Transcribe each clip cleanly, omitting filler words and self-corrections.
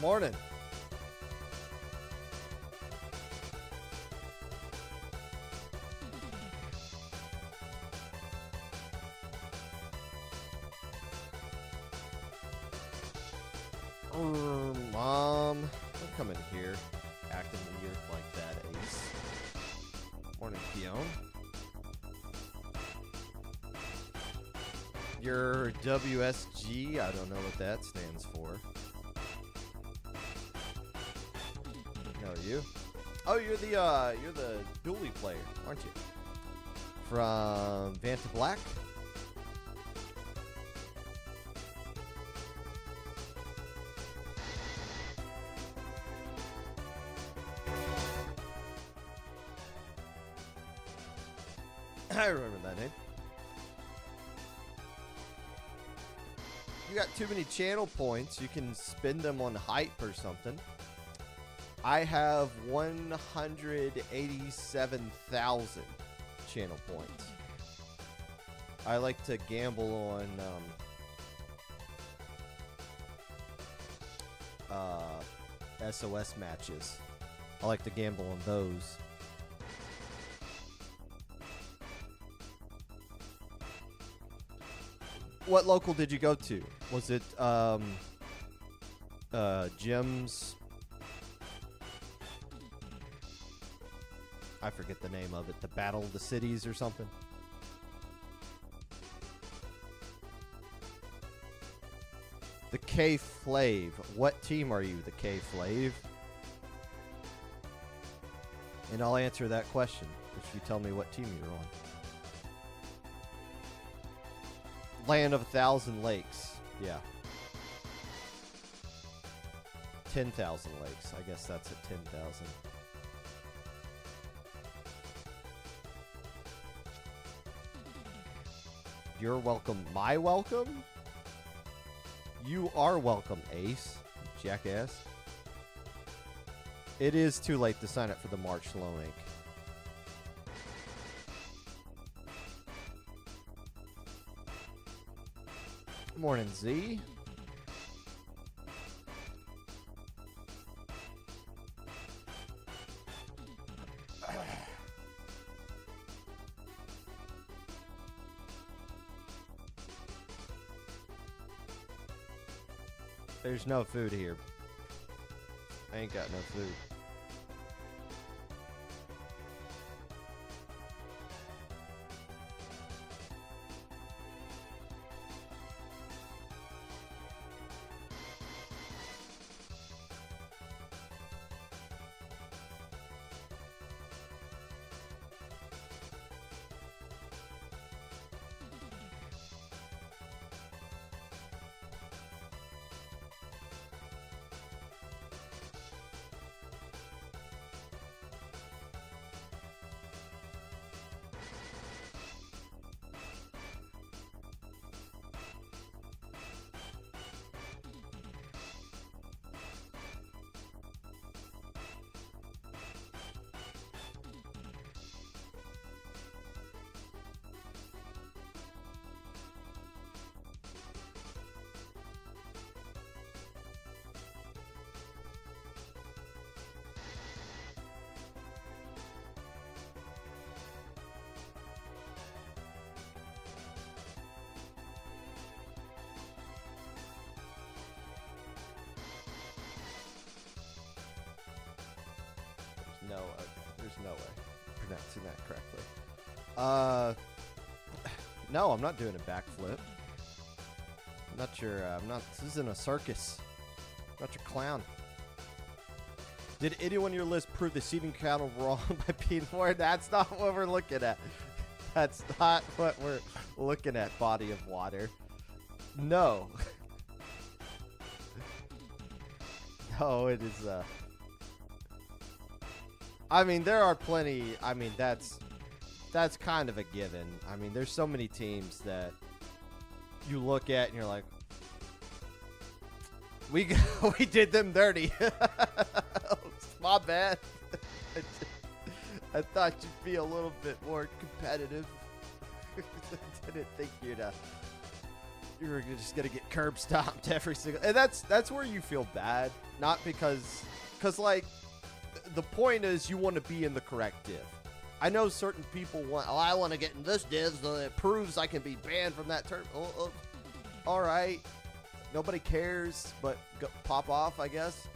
Morning. Mom, don't come in here acting weird like that, Ace. Morning, Keon. Your WSG, I don't know what that stands for. No, you? Oh, you're the dually player, aren't you? From Vanta Black? I remember that name. You got too many channel points. You can spend them on hype or something. I have 187,000 channel points. I like to gamble on SOS matches. I like to gamble on those. What local did you go to? Was it Jim's? I forget the name of it. The Battle of the Cities or something. The K-Flav. What team are you, the K-Flav? And I'll answer that question if you tell me what team you're on. Land of 1,000 Lakes. Yeah. 10,000 lakes. I guess that's at 10,000. You're welcome. My welcome? You are welcome, Ace. Jackass. It is too late to sign up for the March Low Inc. Morning, Z. There's no food here. I ain't got no food. No, okay. There's no way I'm pronouncing that correctly. No, I'm not doing a backflip. I'm not your, this isn't a circus. I'm not your clown. Did anyone on your list prove the seating count wrong by being more? That's not what we're looking at. That's not what we're looking at, body of water. No. No, it is, I mean, there are plenty. I mean, that's kind of a given. I mean, there's so many teams that you look at and you're like, we did them dirty. My bad. I thought you'd be a little bit more competitive. Didn't think you're just gonna get curb stomped every single. And that's where you feel bad, not because like the point is you want to be in the correct div. I know certain people want. Oh, I want to get in this div so it proves I can be banned from that term. All right, nobody cares, but pop off, I guess.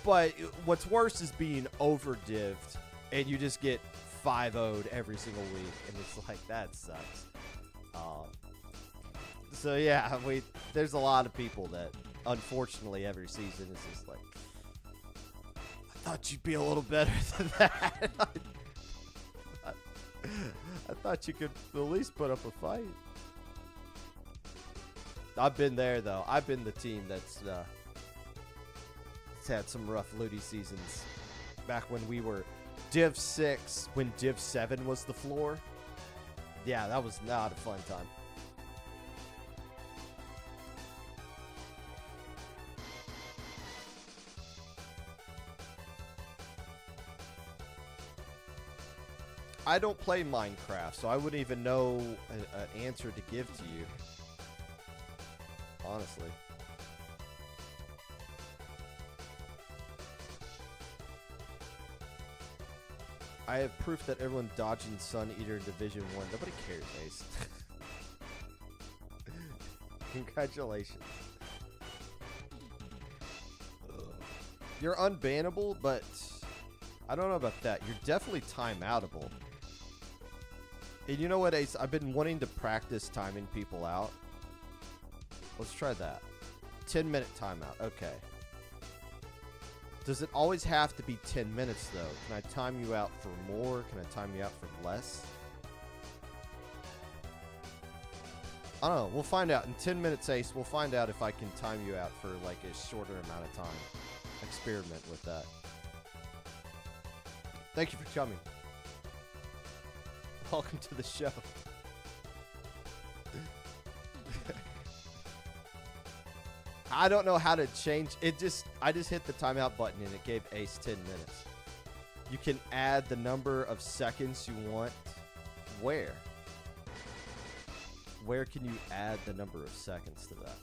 But what's worse is being over-divved, and you just get 5-0'd every single week, and it's like, that sucks. So yeah, there's a lot of people that, unfortunately, every season is just like, I thought you'd be a little better than that. I thought you could at least put up a fight. I've been there, though. I've been the team that's had some rough LUTI seasons back when we were Div 6, when Div 7 was the floor. Yeah, that was not a fun time. I don't play Minecraft, so I wouldn't even know an answer to give to you. Honestly. I have proof that everyone dodging Sun Eater in Division 1. Nobody cares, Ace. Congratulations. You're unbannable, but I don't know about that. You're definitely timeoutable. And you know what, Ace? I've been wanting to practice timing people out. Let's try that. 10-minute timeout. Okay. Does it always have to be 10 minutes, though? Can I time you out for more? Can I time you out for less? I don't know. We'll find out. In 10 minutes, Ace, we'll find out if I can time you out for, like, a shorter amount of time. Experiment with that. Thank you for coming. Welcome to the show. I don't know how to change it. I just hit the timeout button and it gave Ace 10 minutes. You can add the number of seconds you want. Where can you add the number of seconds to that?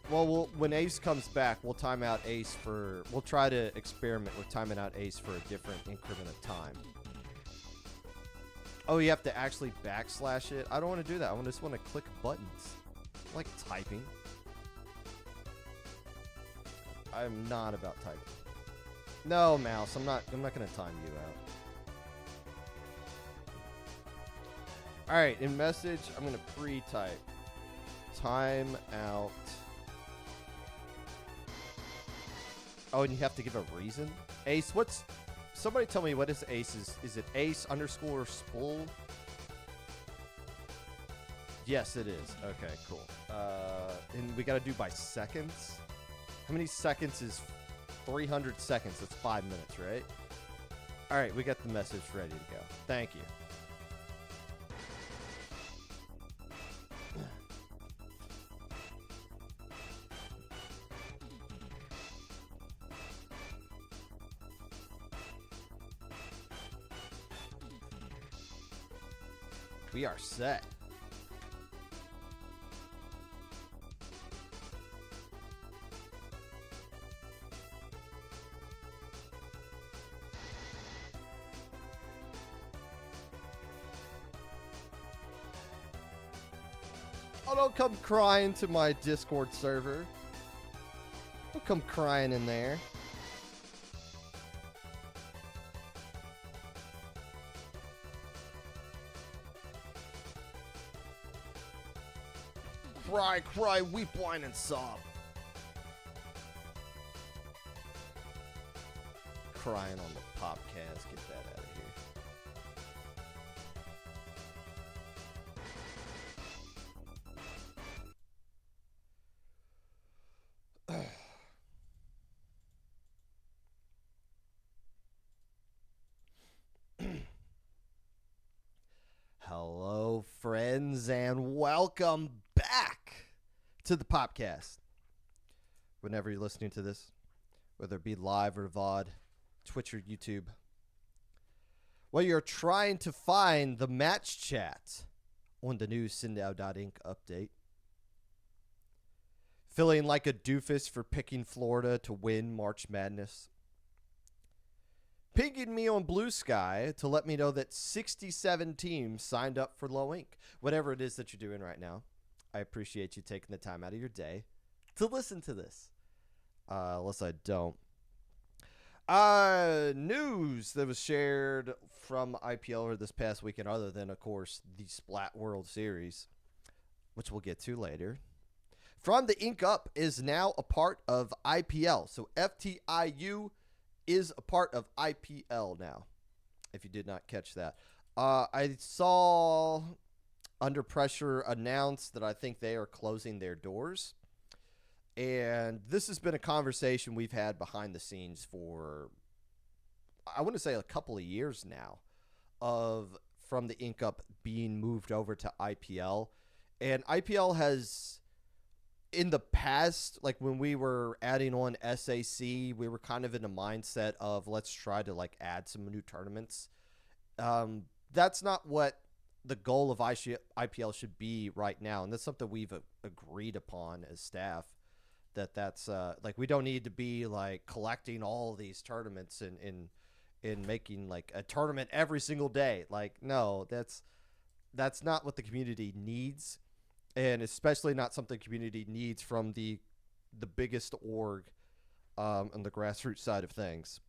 Well, when Ace comes back, we'll time out Ace for... We'll try to experiment with timing out Ace for a different increment of time. Oh, you have to actually backslash it? I don't want to do that. I just want to click buttons. I like typing. I'm not about typing. No, Mouse, I'm not gonna time you out. Alright, in message, I'm gonna pre-type. Time out. Oh, and you have to give a reason? Ace, somebody tell me what is Ace's. Is it Ace _ spool? Yes, it is. Okay, cool. And we gotta do by seconds? How many seconds is 300 seconds? That's 5 minutes, right? Alright, we got the message ready to go. Thank you. We are set. Oh, don't come crying to my Discord server. Don't come crying in there. Cry, cry, weep, whine, and sob. Crying on the Popcast. Get that out of here. Hello, friends, and welcome back to the Popcast. Whenever you're listening to this, whether it be live or VOD, Twitch or YouTube, Well, you're trying to find the match chat on the new Sindow.Inc. update. Feeling like a doofus for picking Florida to win March Madness. Pinging me on Blue Sky to let me know that 67 teams signed up for Low Ink. Whatever it is that you're doing right now, I appreciate you taking the time out of your day to listen to this. Unless I don't. News that was shared from IPL over this past weekend, other than, of course, the Splat World Series, which we'll get to later. From the Ink Up is now a part of IPL. So FTIU is a part of IPL now, if you did not catch that. I saw Under Pressure announce that I think they are closing their doors. And this has been a conversation we've had behind the scenes for, I want to say, a couple of years now, of from the Ink Up being moved over to IPL. And IPL has, in the past, like when we were adding on SAC, we were kind of in a mindset of let's try to like add some new tournaments. That's not what the goal of IPL should be right now. And that's something we've agreed upon as staff. That's like we don't need to be like collecting all of these tournaments and making like a tournament every single day. Like, no, that's not what the community needs, and especially not something community needs from the biggest org on the grassroots side of things.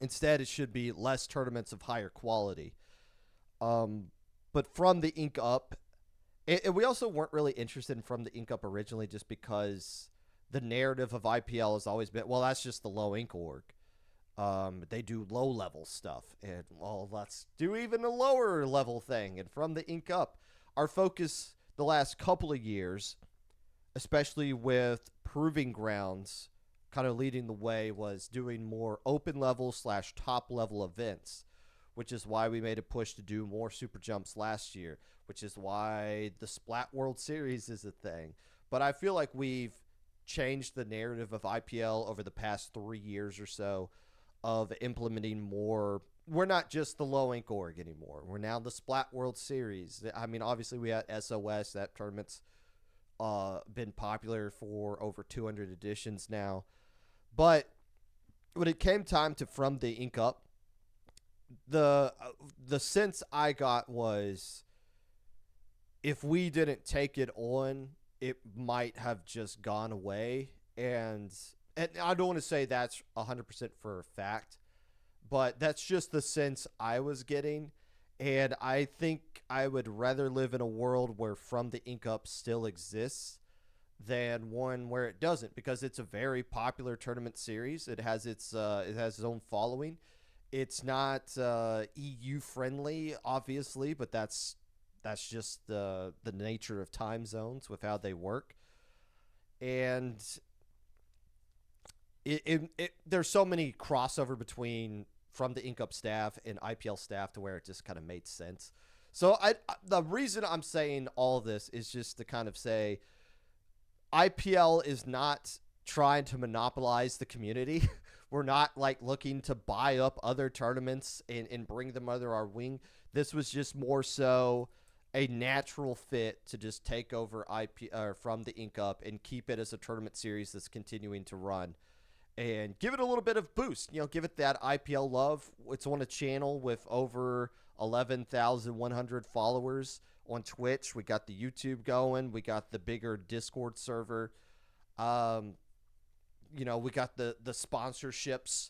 Instead, it should be less tournaments of higher quality. But from the Ink Up, and we also weren't really interested in from the Ink Up originally just because the narrative of IPL has always been, well, that's just the low ink org. They do low-level stuff. And, well, let's do even a lower-level thing. And from the Ink Up, our focus the last couple of years, especially with Proving Grounds kind of leading the way, was doing more open-level / top-level events, which is why we made a push to do more Super Jumps last year, which is why the Splat World Series is a thing. But I feel like we've changed the narrative of IPL over the past 3 years or so of implementing more. We're not just the low ink org anymore. We're now the Splat World Series. I mean, obviously we had SOS. That tournament's been popular for over 200 editions now. But when it came time to from the Ink Up, the sense I got was if we didn't take it on, it might have just gone away. And I don't want to say that's 100% for a fact, but that's just the sense I was getting. And I think I would rather live in a world where From the Ink Up still exists than one where it doesn't, because it's a very popular tournament series. It has its own following. It's not EU friendly, obviously, but that's just the nature of time zones with how they work. And there's so many crossover between From the Ink Up staff and IPL staff to where it just kind of made sense. So the reason I'm saying all this is just to kind of say IPL is not trying to monopolize the community. We're not like looking to buy up other tournaments and bring them under our wing. This was just more so a natural fit to just take over From the Ink Up and keep it as a tournament series that's continuing to run and give it a little bit of boost. You know, give it that IPL love. It's on a channel with over 11,100 followers on Twitch. We got the YouTube going. We got the bigger Discord server. You know, we got the sponsorships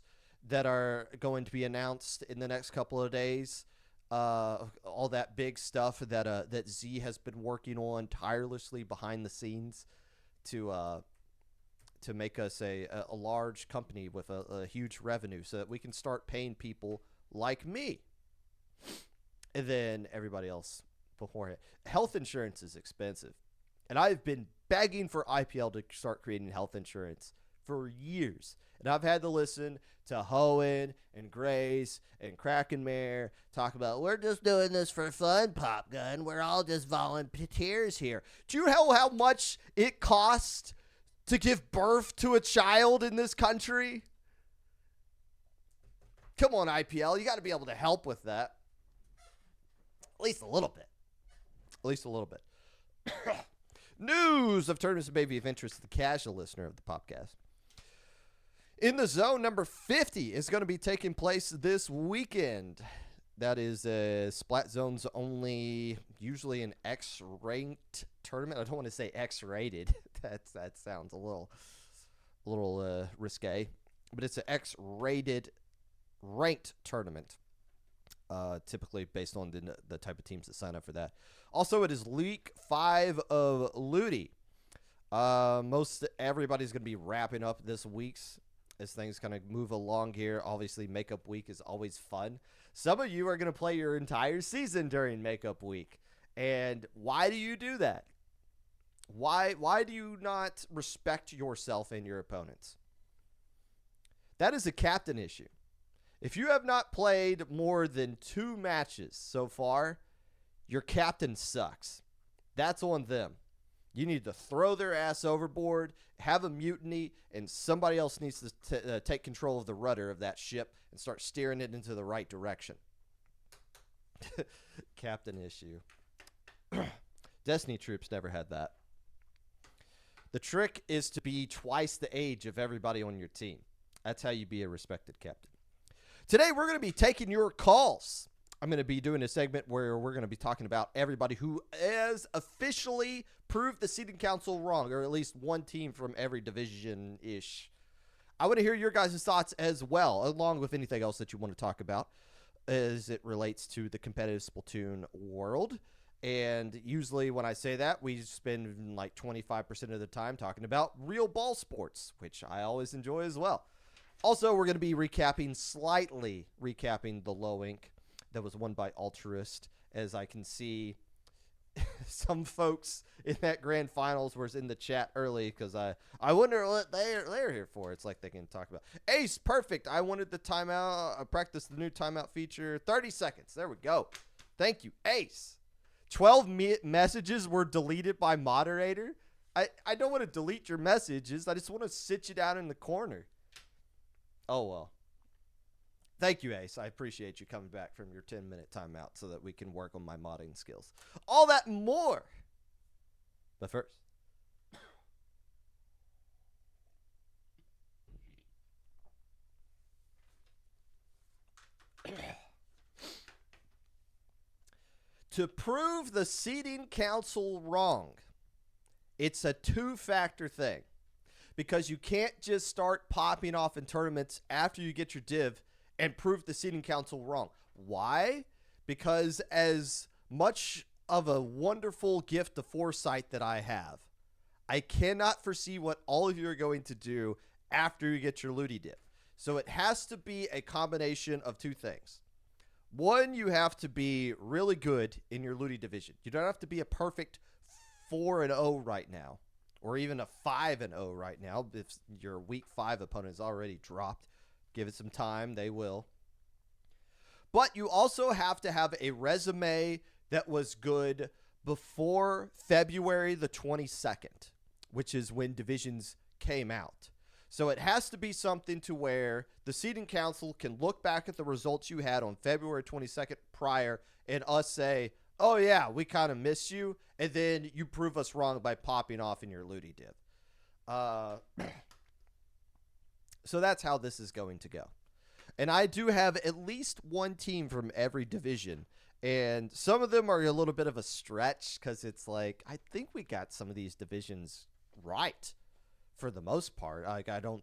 that are going to be announced in the next couple of days. All that big stuff that Z has been working on tirelessly behind the scenes to make us a large company with a huge revenue so that we can start paying people like me and then everybody else beforehand. Health insurance is expensive, and I've been begging for IPL to start creating health insurance for years. And I've had to listen to Hoenn and Grace and Krakenmare talk about, we're just doing this for fun, Popgun. We're all just volunteers here. Do you know how much it costs to give birth to a child in this country? Come on, IPL. You got to be able to help with that. At least a little bit. At least a little bit. News of tournaments may be of interest to the casual listener of the Popcast. In the Zone, number 50 is going to be taking place this weekend. That is Splat Zone's only, usually an X-ranked tournament. I don't want to say X-rated. that sounds a little risque. But it's an X-rated ranked tournament. Typically based on the type of teams that sign up for that. Also, it is week 5 of LUTI. Most everybody's going to be wrapping up this week's as things kind of move along here. Obviously, Makeup Week is always fun. Some of you are going to play your entire season during Makeup Week. And why do you do that? Why do you not respect yourself and your opponents? That is a captain issue. If you have not played more than 2 matches so far, your captain sucks. That's on them. You need to throw their ass overboard, have a mutiny, and somebody else needs to take control of the rudder of that ship and start steering it into the right direction. Captain issue. Destiny troops never had that. The trick is to be twice the age of everybody on your team. That's how you be a respected captain. Today, we're going to be taking your calls. I'm going to be doing a segment where we're going to be talking about everybody who has officially proved the seeding council wrong, or at least one team from every division-ish. I want to hear your guys' thoughts as well, along with anything else that you want to talk about as it relates to the competitive Splatoon world. And usually when I say that, we spend like 25% of the time talking about real ball sports, which I always enjoy as well. Also, we're going to be slightly recapping the low ink that was won by Altruist, as I can see some folks in that grand finals was in the chat early, because I wonder what they're here for. It's like they can talk about Ace. Perfect. I wanted the timeout. I practiced the new timeout feature. 30 seconds. There we go. Thank you, Ace. 12 messages were deleted by moderator. I don't want to delete your messages. I just want to sit you down in the corner. Oh, well. Thank you, Ace. I appreciate you coming back from your 10-minute timeout so that we can work on my modding skills. All that and more. But first. To prove the seeding council wrong, it's a 2-factor thing. Because you can't just start popping off in tournaments after you get your div and prove the seeding council wrong. Why? Because as much of a wonderful gift of foresight that I have, I cannot foresee what all of you are going to do after you get your LUTI div. So it has to be a combination of 2 things. One, you have to be really good in your LUTI division. You don't have to be a perfect 4-0 right now, or even a 5-0 right now. If your week 5 opponent is already dropped, give it some time, they will. But you also have to have a resume that was good before February the 22nd, which is when divisions came out. So it has to be something to where the seeding council can look back at the results you had on February 22nd prior and us say, oh yeah, we kind of missed you, and then you prove us wrong by popping off in your LUTI div. So that's how this is going to go. And I do have at least one team from every division. And some of them are a little bit of a stretch because it's like, I think we got some of these divisions right for the most part. Like, I don't,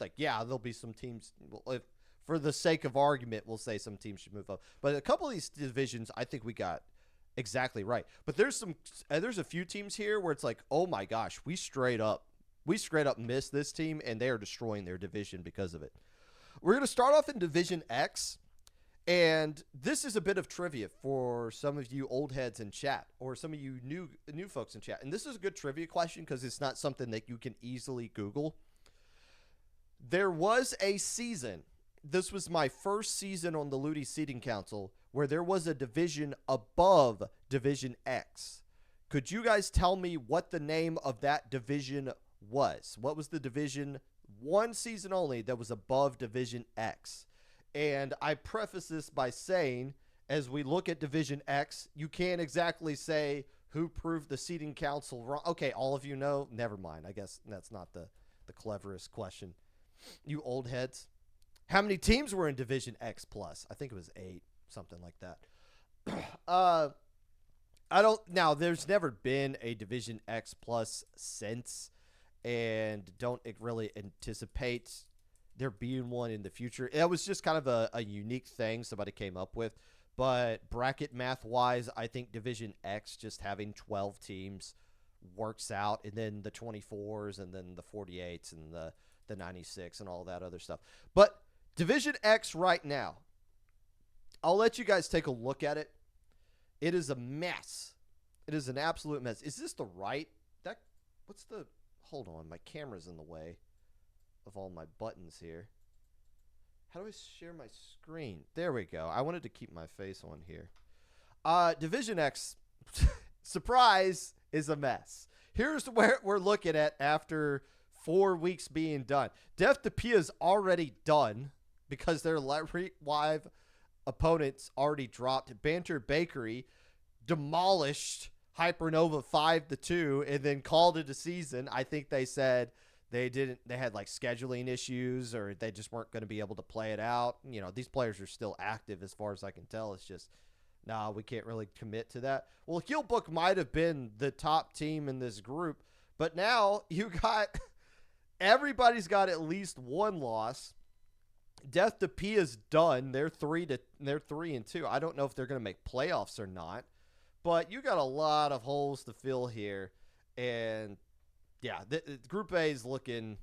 like, yeah, there'll be some teams, if, for the sake of argument, we'll say some teams should move up. But a couple of these divisions, I think we got exactly right. But there's a few teams here where it's like, oh my gosh, we straight up missed this team, and they are destroying their division because of it. We're going to start off in Division X, and this is a bit of trivia for some of you old heads in chat, or some of you new folks in chat. And this is a good trivia question because it's not something that you can easily Google. There was a season, this was my first season on the LUTI Seeding Council, where there was a division above Division X. Could you guys tell me what the name of that division was? What was the division, one season only, that was above Division X? And I preface this by saying, as we look at Division X, you can't exactly say who proved the seeding council wrong. Okay, all of you know. Never mind. I guess that's not the cleverest question. You old heads. How many teams were in Division X plus? I think it was 8, something like that. I don't. Now, there's never been a Division X plus since, and don't really anticipate there being one in the future. It was just kind of a unique thing somebody came up with. But bracket math wise, I think Division X just having 12 teams works out, and then the 24s, and then the 48s, and the 96, and all that other stuff. But Division X right now, I'll let you guys take a look at it. It is a mess. It is an absolute mess. Is this the right? What's the? Hold on, my camera's in the way of all my buttons here. How do I share my screen? There we go. I wanted to keep my face on here. Division X, surprise, is a mess. Here's where we're looking at after 4 weeks being done. Def to Pia is already done because their live opponents already dropped. Banter Bakery demolished Hypernova 5-2 and then called it a season. I think they said they had like scheduling issues, or they just weren't going to be able to play it out. You know, these players are still active as far as I can tell. It's just, nah, we can't really commit to that. Well, Heelbook might have been the top team in this group, but now you got everybody's got at least one loss. Death to P is done. They're 3-2. I don't know if they're going to make playoffs or not, but you got a lot of holes to fill here. And yeah, the Group A is looking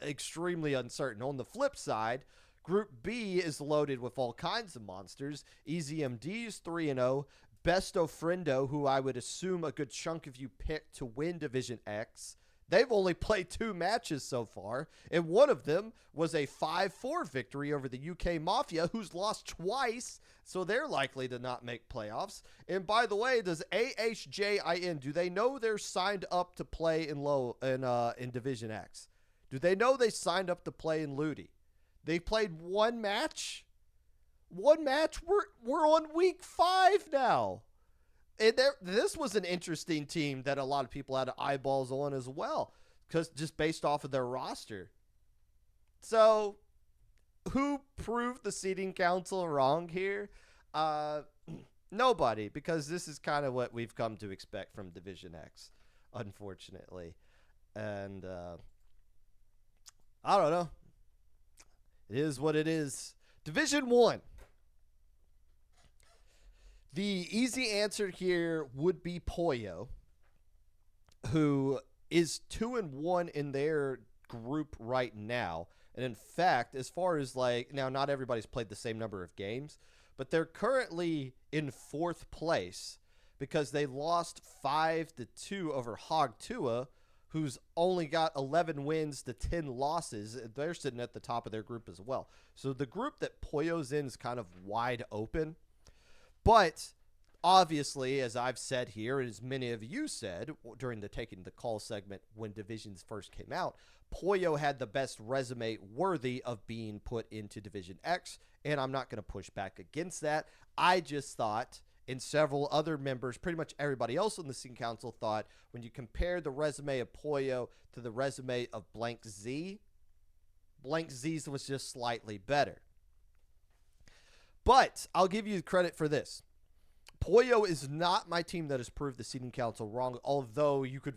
extremely uncertain. On the flip side, Group B is loaded with all kinds of monsters. EZMD is 3-0. Besto Friendo, who I would assume a good chunk of you picked to win Division X, they've only played 2 matches so far, and one of them was a 5-4 victory over the UK Mafia, who's lost twice, so they're likely to not make playoffs. And by the way, does AHJIN, do they know they're signed up to play in Division X? Do they know they signed up to play in LUTI? They played 1 match? 1 match? We're on week 5 now. And this was an interesting team that a lot of people had eyeballs on as well, because just based off of their roster. So, who proved the seeding council wrong here? Nobody, because this is kind of what we've come to expect from Division X, unfortunately. And I don't know. It is what it is. Division 1. The easy answer here would be Poyo, who is 2-1 in their group right now. And in fact, as far as now not everybody's played the same number of games, but they're currently in 4th place because they lost 5-2 over Hog Tua, who's only got 11 wins to 10 losses. They're sitting at the top of their group as well. So the group that Poyo's in is kind of wide open. But obviously, as I've said here, and as many of you said during the Taking the Call segment when Divisions first came out, Poyo had the best resume worthy of being put into Division X, and I'm not going to push back against that. I just thought, and several other members, pretty much everybody else on the Scene Council thought, when you compare the resume of Poyo to the resume of Blank Z, Blank Z's was just slightly better. But I'll give you credit for this. Poyo is not my team that has proved the seeding council wrong, although you could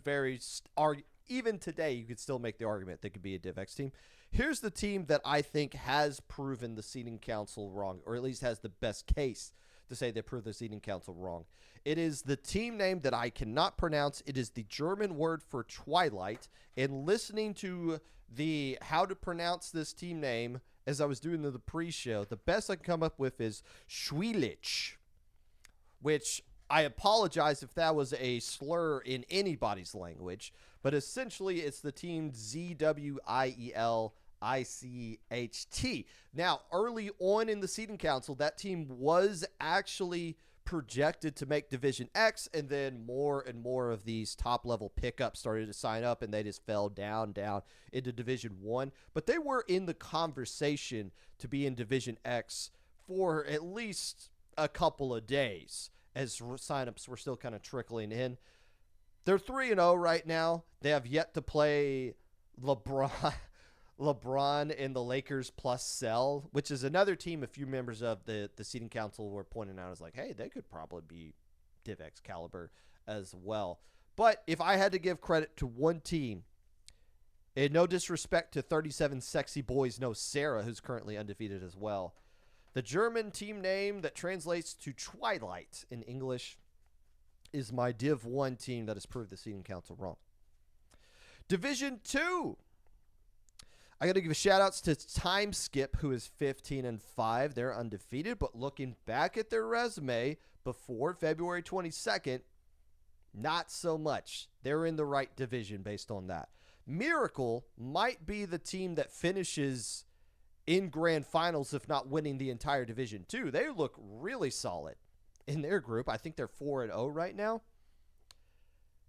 argue, even today, you could still make the argument they could be a Div X team. Here's the team that I think has proven the seeding council wrong, or at least has the best case to say they proved the seeding council wrong. It is the team name that I cannot pronounce. It is the German word for twilight. And listening to the how to pronounce this team name as I was doing the pre-show, the best I can come up with is Schwielich, which I apologize if that was a slur in anybody's language, but essentially it's the team ZWIELICHT. Now, early on in the seeding council, that team was actually projected to make Division X, and then more and more of these top-level pickups started to sign up, and they just fell down into Division 1. But they were in the conversation to be in Division X for at least a couple of days as signups were still kind of trickling in. They're 3-0 right now. They have yet to play LeBron and the Lakers plus Cell, which is another team a few members of the seating council were pointing out as like, hey, they could probably be DivX caliber as well. But if I had to give credit to one team, and no disrespect to 37 Sexy Boys No Sarah, who's currently undefeated as well, the German team name that translates to Twilight in English is my Div 1 team that has proved the seating council wrong. Division 2. I got to give a shout-outs to Time Skip, who is 15-5. They're undefeated, but looking back at their resume before February 22nd, not so much. They're in the right division based on that. Miracle might be the team that finishes in grand finals, if not winning the entire Division 2. They look really solid in their group. I think they're 4-0 right now.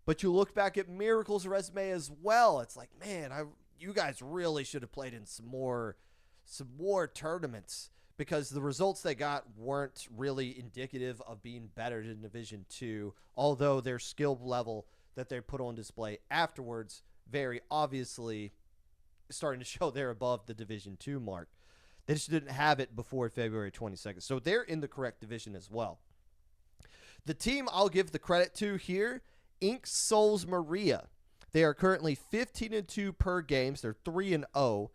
But you look back at Miracle's resume as well. It's like, man, you guys really should have played in some more tournaments, because the results they got weren't really indicative of being better than Division 2, although their skill level that they put on display afterwards very obviously starting to show they're above the Division 2 mark. They just didn't have it before February 22nd. So they're in the correct division as well. The team I'll give the credit to here, Ink Souls Maria. They are currently 15-2 per games. They're 3-0.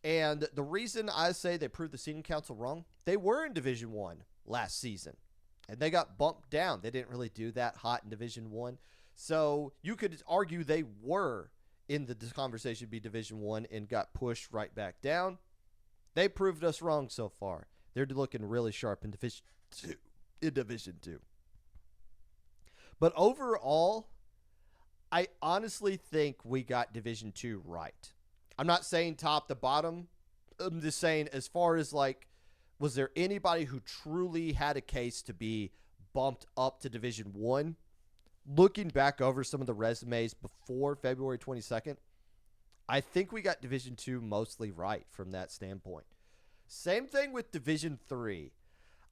And the reason I say they proved the seating council wrong, they were in Division 1 last season, and they got bumped down. They didn't really do that hot in Division 1. So you could argue they were in the conversation to be Division 1 and got pushed right back down. They proved us wrong so far. They're looking really sharp in Division 2. But overall, I honestly think we got Division 2 right. I'm not saying top to bottom. I'm just saying as far as like, was there anybody who truly had a case to be bumped up to Division 1? Looking back over some of the resumes before February 22nd, I think we got Division 2 mostly right from that standpoint. Same thing with Division 3.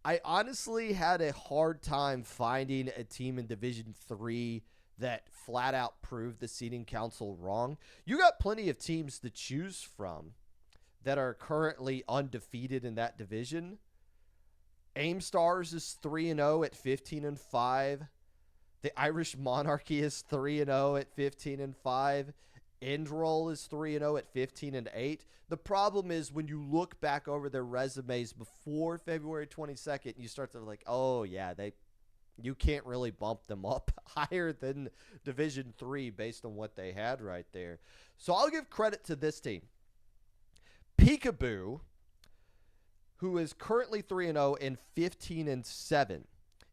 I honestly had a hard time finding a team in Division 3 that flat out proved the seating council wrong. You got plenty of teams to choose from that are currently undefeated in that division. Aim Stars is 3-0 at 15-5. The Irish Monarchy is 3-0 at 15-5. Endroll is 3-0 at 15-8. The problem is when you look back over their resumes before February 22nd, you start to like, oh yeah, you can't really bump them up higher than Division 3 based on what they had right there. So I'll give credit to this team. Peekaboo, who is currently 3-0 and 15-7.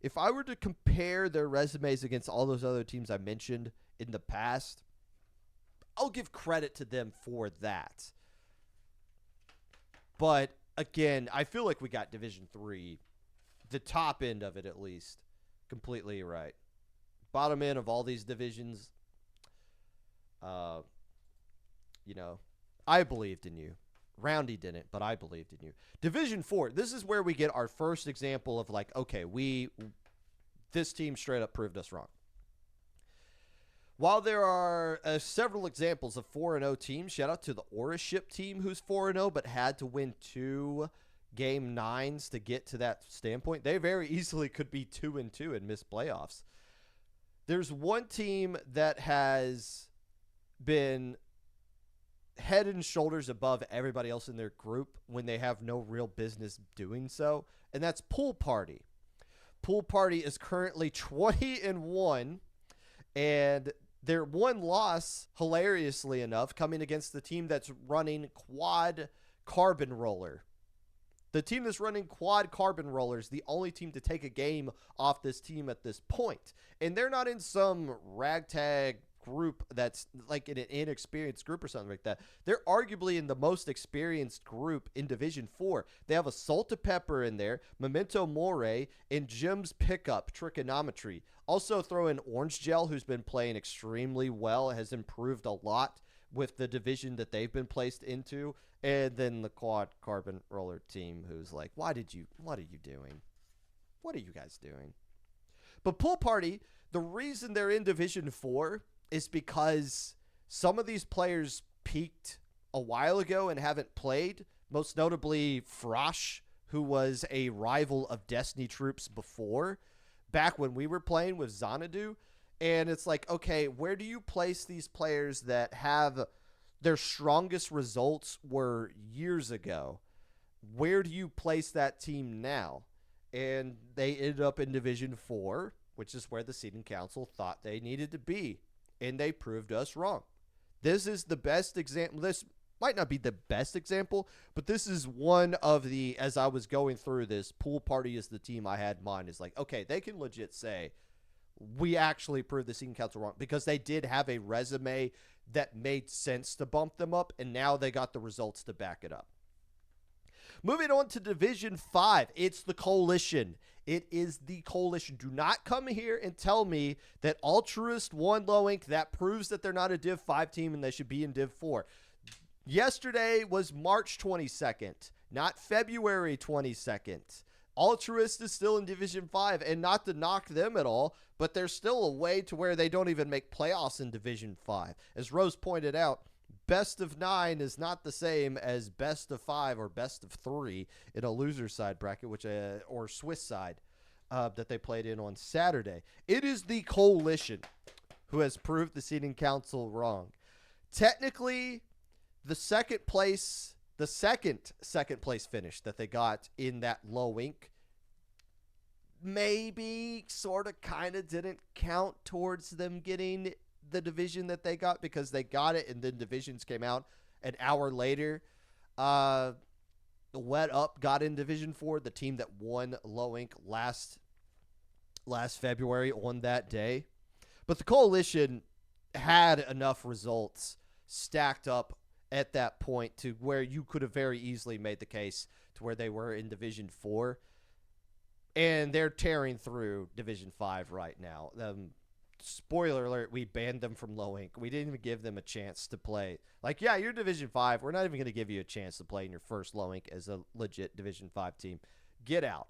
If I were to compare their resumes against all those other teams I mentioned in the past, I'll give credit to them for that. But again, I feel like we got Division 3, the top end of it at least, completely right. Bottom end of all these divisions, I believed in you. Roundy didn't, but I believed in you. Division 4, this is where we get our first example of like, okay, this team straight up proved us wrong. While there are several examples of 4-0 teams, shout out to the Auraship team who's 4-0 but had to win 2 game 9s to get to that standpoint. They very easily could be 2-2 and miss playoffs. There's one team that has been head and shoulders above everybody else in their group when they have no real business doing so, and that's Pool Party. Pool Party is currently 20-1, and their one loss, hilariously enough, coming against the team that's running Quad Carbon Roller. The team that's running Quad Carbon Roller is the only team to take a game off this team at this point. And they're not in some ragtag group that's like in an inexperienced group or something like that. They're arguably in the most experienced group in Division 4. They have a Salt of Pepper in there, Memento Mori, and Jim's Pickup, Trigonometry. Also throw in Orange Gel, who's been playing extremely well, has improved a lot with the division that they've been placed into. And then the Quad Carbon Roller team, who's like, what are you doing? What are you guys doing? But Pool Party, the reason they're in Division 4 is because some of these players peaked a while ago and haven't played, most notably Frosh, who was a rival of Destiny Troops before, back when we were playing with Xanadu. And it's like, okay, where do you place these players that have their strongest results were years ago? Where do you place that team now? And they ended up in Division 4, which is where the seeding council thought they needed to be. And they proved us wrong. This is the best example. This might not be the best example, but this is one of the, as I was going through this, Pool Party is the team I had in mind. Is like, okay, they can legit say, we actually proved the seeding council wrong, because they did have a resume that made sense to bump them up, and now they got the results to back it up. Moving on to Division 5, it's the Coalition. It is the Coalition. Do not come here and tell me that Altruist won low ink. That proves that they're not a Div 5 team and they should be in Div 4. Yesterday was March 22nd, not February 22nd. Altruist is still in Division 5, and not to knock them at all, but there's still a way to where they don't even make playoffs in Division 5. As Rose pointed out, best of 9 is not the same as best of 5 or best of 3 in a loser side bracket, which or Swiss side that they played in on Saturday. It is the Coalition who has proved the seeding council wrong. Technically, the second place finish that they got in that low ink maybe sort of kind of didn't count towards them getting the division that they got, because they got it and then divisions came out an hour later. Wet Up got in Division 4, the team that won low ink last February on that day. But the Coalition had enough results stacked up at that point to where you could have very easily made the case to where they were in Division 4. And they're tearing through Division 5 right now. Spoiler alert, we banned them from low ink. We didn't even give them a chance to play. Like, yeah, you're Division 5. We're not even going to give you a chance to play in your first low ink as a legit Division 5 team. Get out.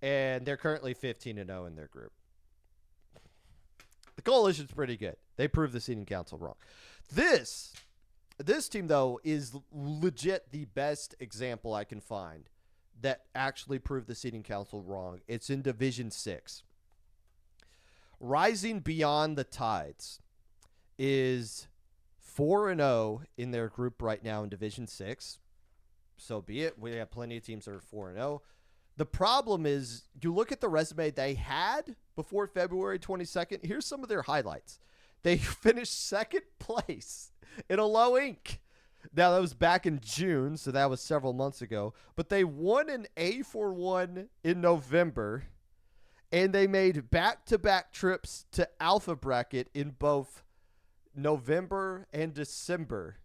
And they're currently 15-0 in their group. The Coalition's pretty good. They proved the seeding council wrong. This team, though, is legit the best example I can find that actually proved the seeding council wrong. It's in Division 6. Rising Beyond the Tides is 4-0 in their group right now in Division 6. So be it. We have plenty of teams that are 4-0. The problem is, you look at the resume they had before February 22nd. Here's some of their highlights. They finished second place in a low ink. Now, that was back in June, so that was several months ago. But they won an A41 in November, and they made back-to-back trips to Alpha Bracket in both November and December.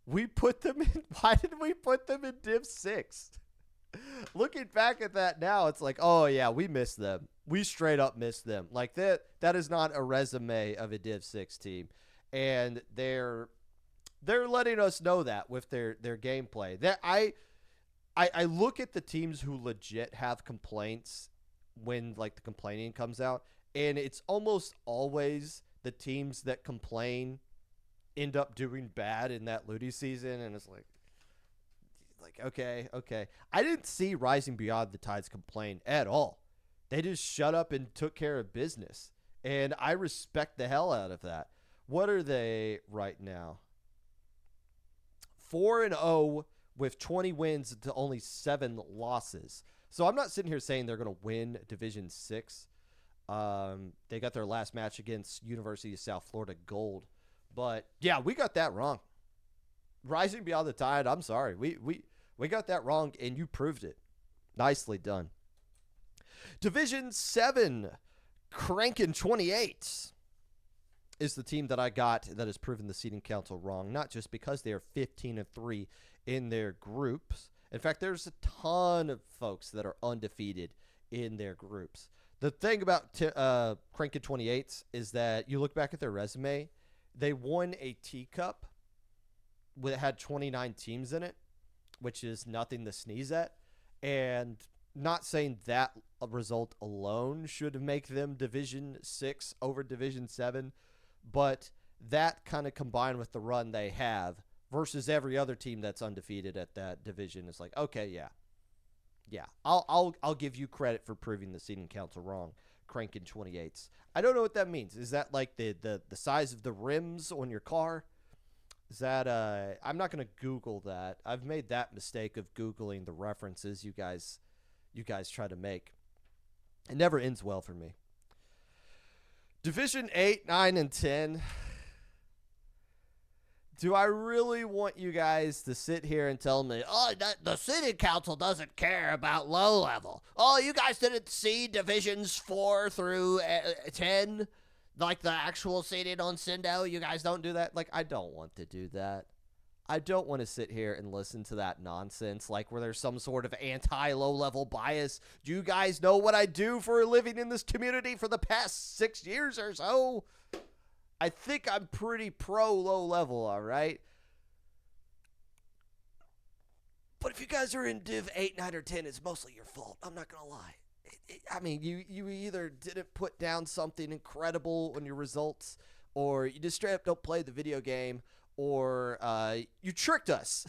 We put them in. Why did we put them in Div 6? Looking back at that now, it's like, oh, yeah, we missed them. We straight up missed them. Like, that is not a resume of a Div 6 team. And they're letting us know that with their gameplay. That I look at the teams who legit have complaints when, like, the complaining comes out, and it's almost always the teams that complain end up doing bad in that LUTI season, and it's like, okay. I didn't see Rising Beyond the Tides complain at all. They just shut up and took care of business, and I respect the hell out of that. What are they right now? 4-0 with 20 wins to only 7 losses. So I'm not sitting here saying they're going to win Division 6. They got their last match against University of South Florida Gold. But, yeah, we got that wrong. Rising Beyond the Tide, I'm sorry. We got that wrong, and you proved it. Nicely done. Division 7, cranking 28. is the team that I got that has proven the seeding council wrong, not just because they are 15-3 in their groups. In fact, there's a ton of folks that are undefeated in their groups. The thing about Crankin 28s is that you look back at their resume, they won a T-Cup that had 29 teams in it, which is nothing to sneeze at. And not saying that result alone should make them Division 6 over Division 7, but that kind of combined with the run they have versus every other team that's undefeated at that division is like, okay, yeah, I'll give you credit for proving the seeding council wrong, cranking 28s. I don't know what that means. Is that like the size of the rims on your car? Is that I'm not going to Google that. I've made that mistake of Googling the references you guys try to make. It never ends well for me. Division 8, 9, and 10. Do I really want you guys to sit here and tell me, oh, the city council doesn't care about low level? Oh, you guys didn't see divisions 4 through 10? Like the actual seating on Cindo? You guys don't do that? Like, I don't want to do that. I don't want to sit here and listen to that nonsense, like where there's some sort of anti-low-level bias. Do you guys know what I do for a living in this community for the past 6 years or so? I think I'm pretty pro-low-level, all right? But if you guys are in Div 8, 9, or 10, it's mostly your fault. I'm not going to lie. I mean, you either didn't put down something incredible on your results, or you just straight up don't play the video game, or you tricked us.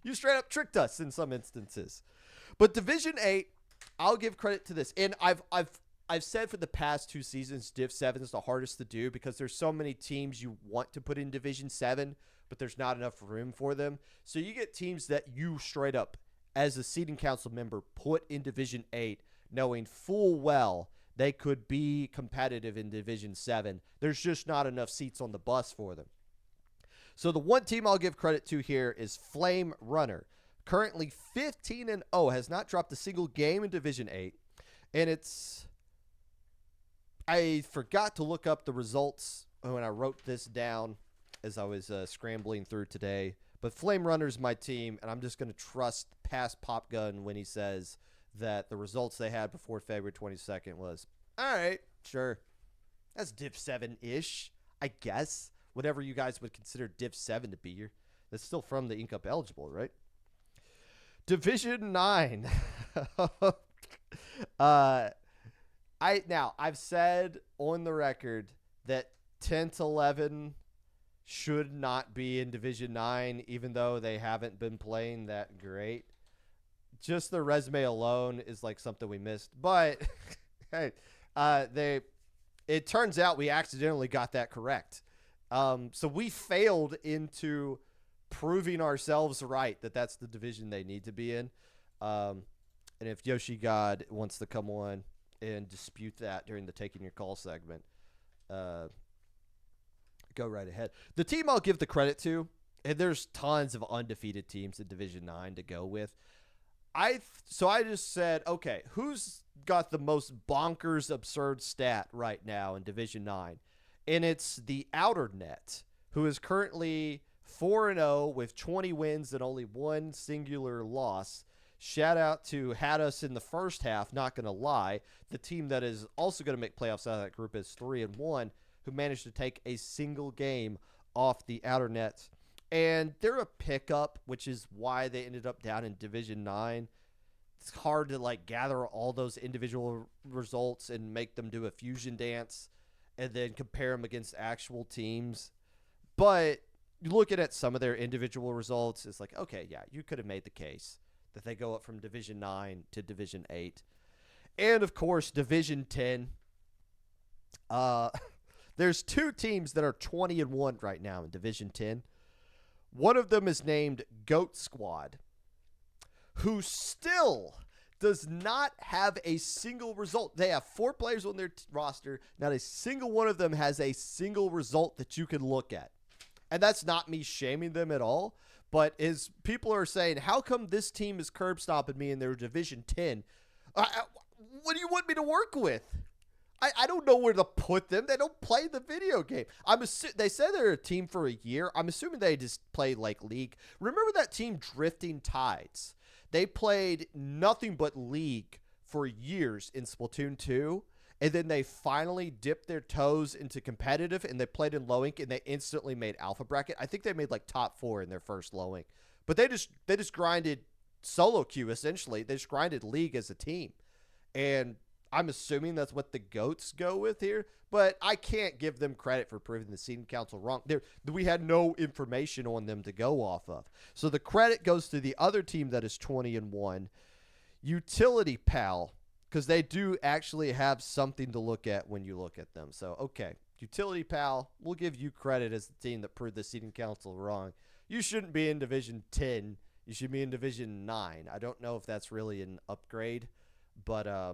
You straight up tricked us in some instances. But Division 8, I'll give credit to this. And I've said for the past 2 seasons, Div 7 is the hardest to do because there's so many teams you want to put in Division 7, but there's not enough room for them. So you get teams that you straight up, as a seeding council member, put in Division 8, knowing full well they could be competitive in Division 7. There's just not enough seats on the bus for them. So the one team I'll give credit to here is Flame Runner. Currently 15-0, has not dropped a single game in Division 8. And I forgot to look up the results when I wrote this down as I was scrambling through today. But Flame Runner's my team, and I'm just going to trust past Popgun when he says that the results they had before February 22nd was, all right, sure. That's Div 7-ish, I guess. Whatever you guys would consider Div 7 to be. That's still from the Ink Up eligible, right? Division 9. I've said on the record that 10-11 should not be in Division 9, even though they haven't been playing that great. Just their resume alone is like something we missed. But hey, it turns out we accidentally got that correct. So we failed into proving ourselves right that that's the division they need to be in. And if Yoshi God wants to come on and dispute that during the Taking Your Call segment, go right ahead. The team I'll give the credit to, and there's tons of undefeated teams in Division 9 to go with. So I just said, okay, who's got the most bonkers, absurd stat right now in Division 9? And it's the Outer Net, who is currently 4-0 with 20 wins and only one singular loss. Shout out to had us in the first half, not going to lie. The team that is also going to make playoffs out of that group is 3-1, who managed to take a single game off the Outer Net. And they're a pickup, which is why they ended up down in Division 9. It's hard to like gather all those individual results and make them do a fusion dance and then compare them against actual teams. But looking at some of their individual results, it's like, okay, yeah, you could have made the case that they go up from Division 9 to Division 8. And, of course, Division 10. There's 2 teams that are 20-1 right now in Division 10. One of them is named Goat Squad, who still does not have a single result. They have 4 players on their roster. Not a single one of them has a single result that you can look at. And that's not me shaming them at all. But as people are saying, how come this team is curb stomping me in their Division 10? What do you want me to work with? I don't know where to put them. They don't play the video game. They said they're a team for a year. I'm assuming they just play like League. Remember that team Drifting Tides? They played nothing but League for years in Splatoon 2, and then they finally dipped their toes into competitive, and they played in low ink, and they instantly made alpha bracket. I think they made like top 4 in their first low ink, but they just grinded solo queue essentially. They just grinded League as a team, and I'm assuming that's what the GOATs go with here, but I can't give them credit for proving the seeding council wrong. We had no information on them to go off of. So the credit goes to the other team that is 20-1, Utility Pal, because they do actually have something to look at when you look at them. So, okay, Utility Pal, we'll give you credit as the team that proved the seeding council wrong. You shouldn't be in Division 10. You should be in Division 9. I don't know if that's really an upgrade, but I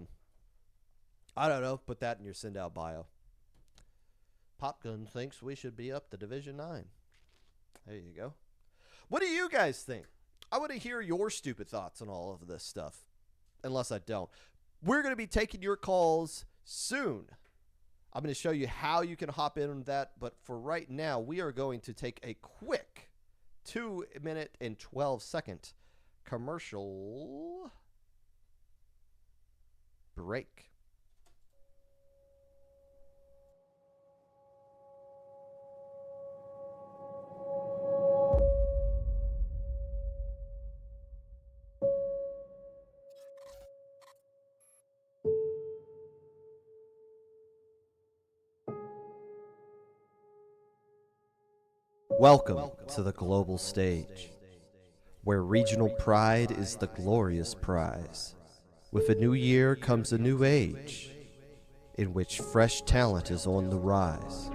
don't know. Put that in your send out bio. Popgun thinks we should be up to Division 9. There you go. What do you guys think? I want to hear your stupid thoughts on all of this stuff. Unless I don't. We're going to be taking your calls soon. I'm going to show you how you can hop in on that. But for right now, we are going to take a quick 2-minute and 12-second commercial break. Welcome to the global stage, where regional pride is the glorious prize. With a new year comes a new age, in which fresh talent is on the rise.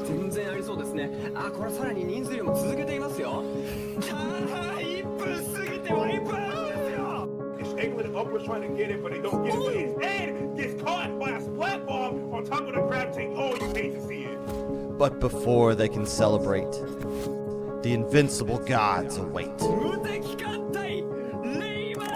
全然ありそうですね。あ、これさらに人数よりも続けていますよ。1分過ぎてワイプアウトですよ。Inkling upwards trying to get it, but they don't get it. But his head gets caught by a splat bomb on top of the gravity. Oh, you hate to see it. But before they can celebrate, the invincible gods await. 無敵艦隊レイバー。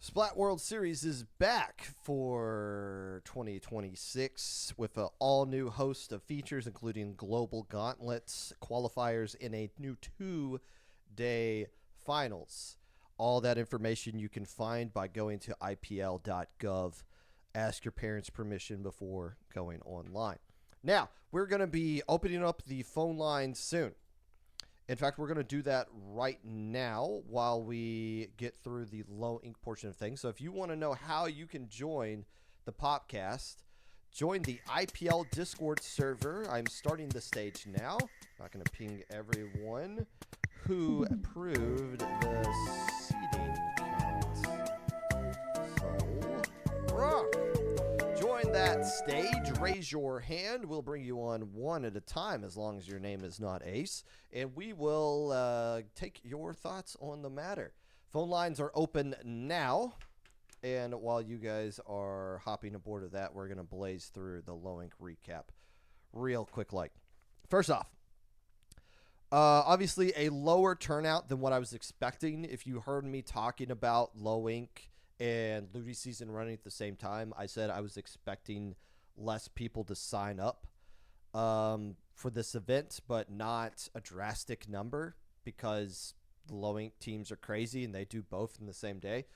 Splat World Series is back for 2026 with an all-new host of features, including global gauntlets, qualifiers, and a new 2-day finals. All that information you can find by going to ipl.gov. Ask your parents' permission before going online. Now, we're going to be opening up the phone lines soon. In fact, we're going to do that right now while we get through the low ink portion of things. So if you want to know how you can join the Popcast, join the IPL Discord server. I'm starting the stage now. Not going to ping everyone who approved the seeding count. So, rock. Join that stage. Raise your hand. We'll bring you on one at a time as long as your name is not Ace. And we will take your thoughts on the matter. Phone lines are open now. And while you guys are hopping aboard of that, we're going to blaze through the low ink recap real quick. Like, first off, obviously a lower turnout than what I was expecting. If you heard me talking about low ink and LUTI season running at the same time, I said I was expecting less people to sign up for this event, but not a drastic number because the low ink teams are crazy and they do both in the same day.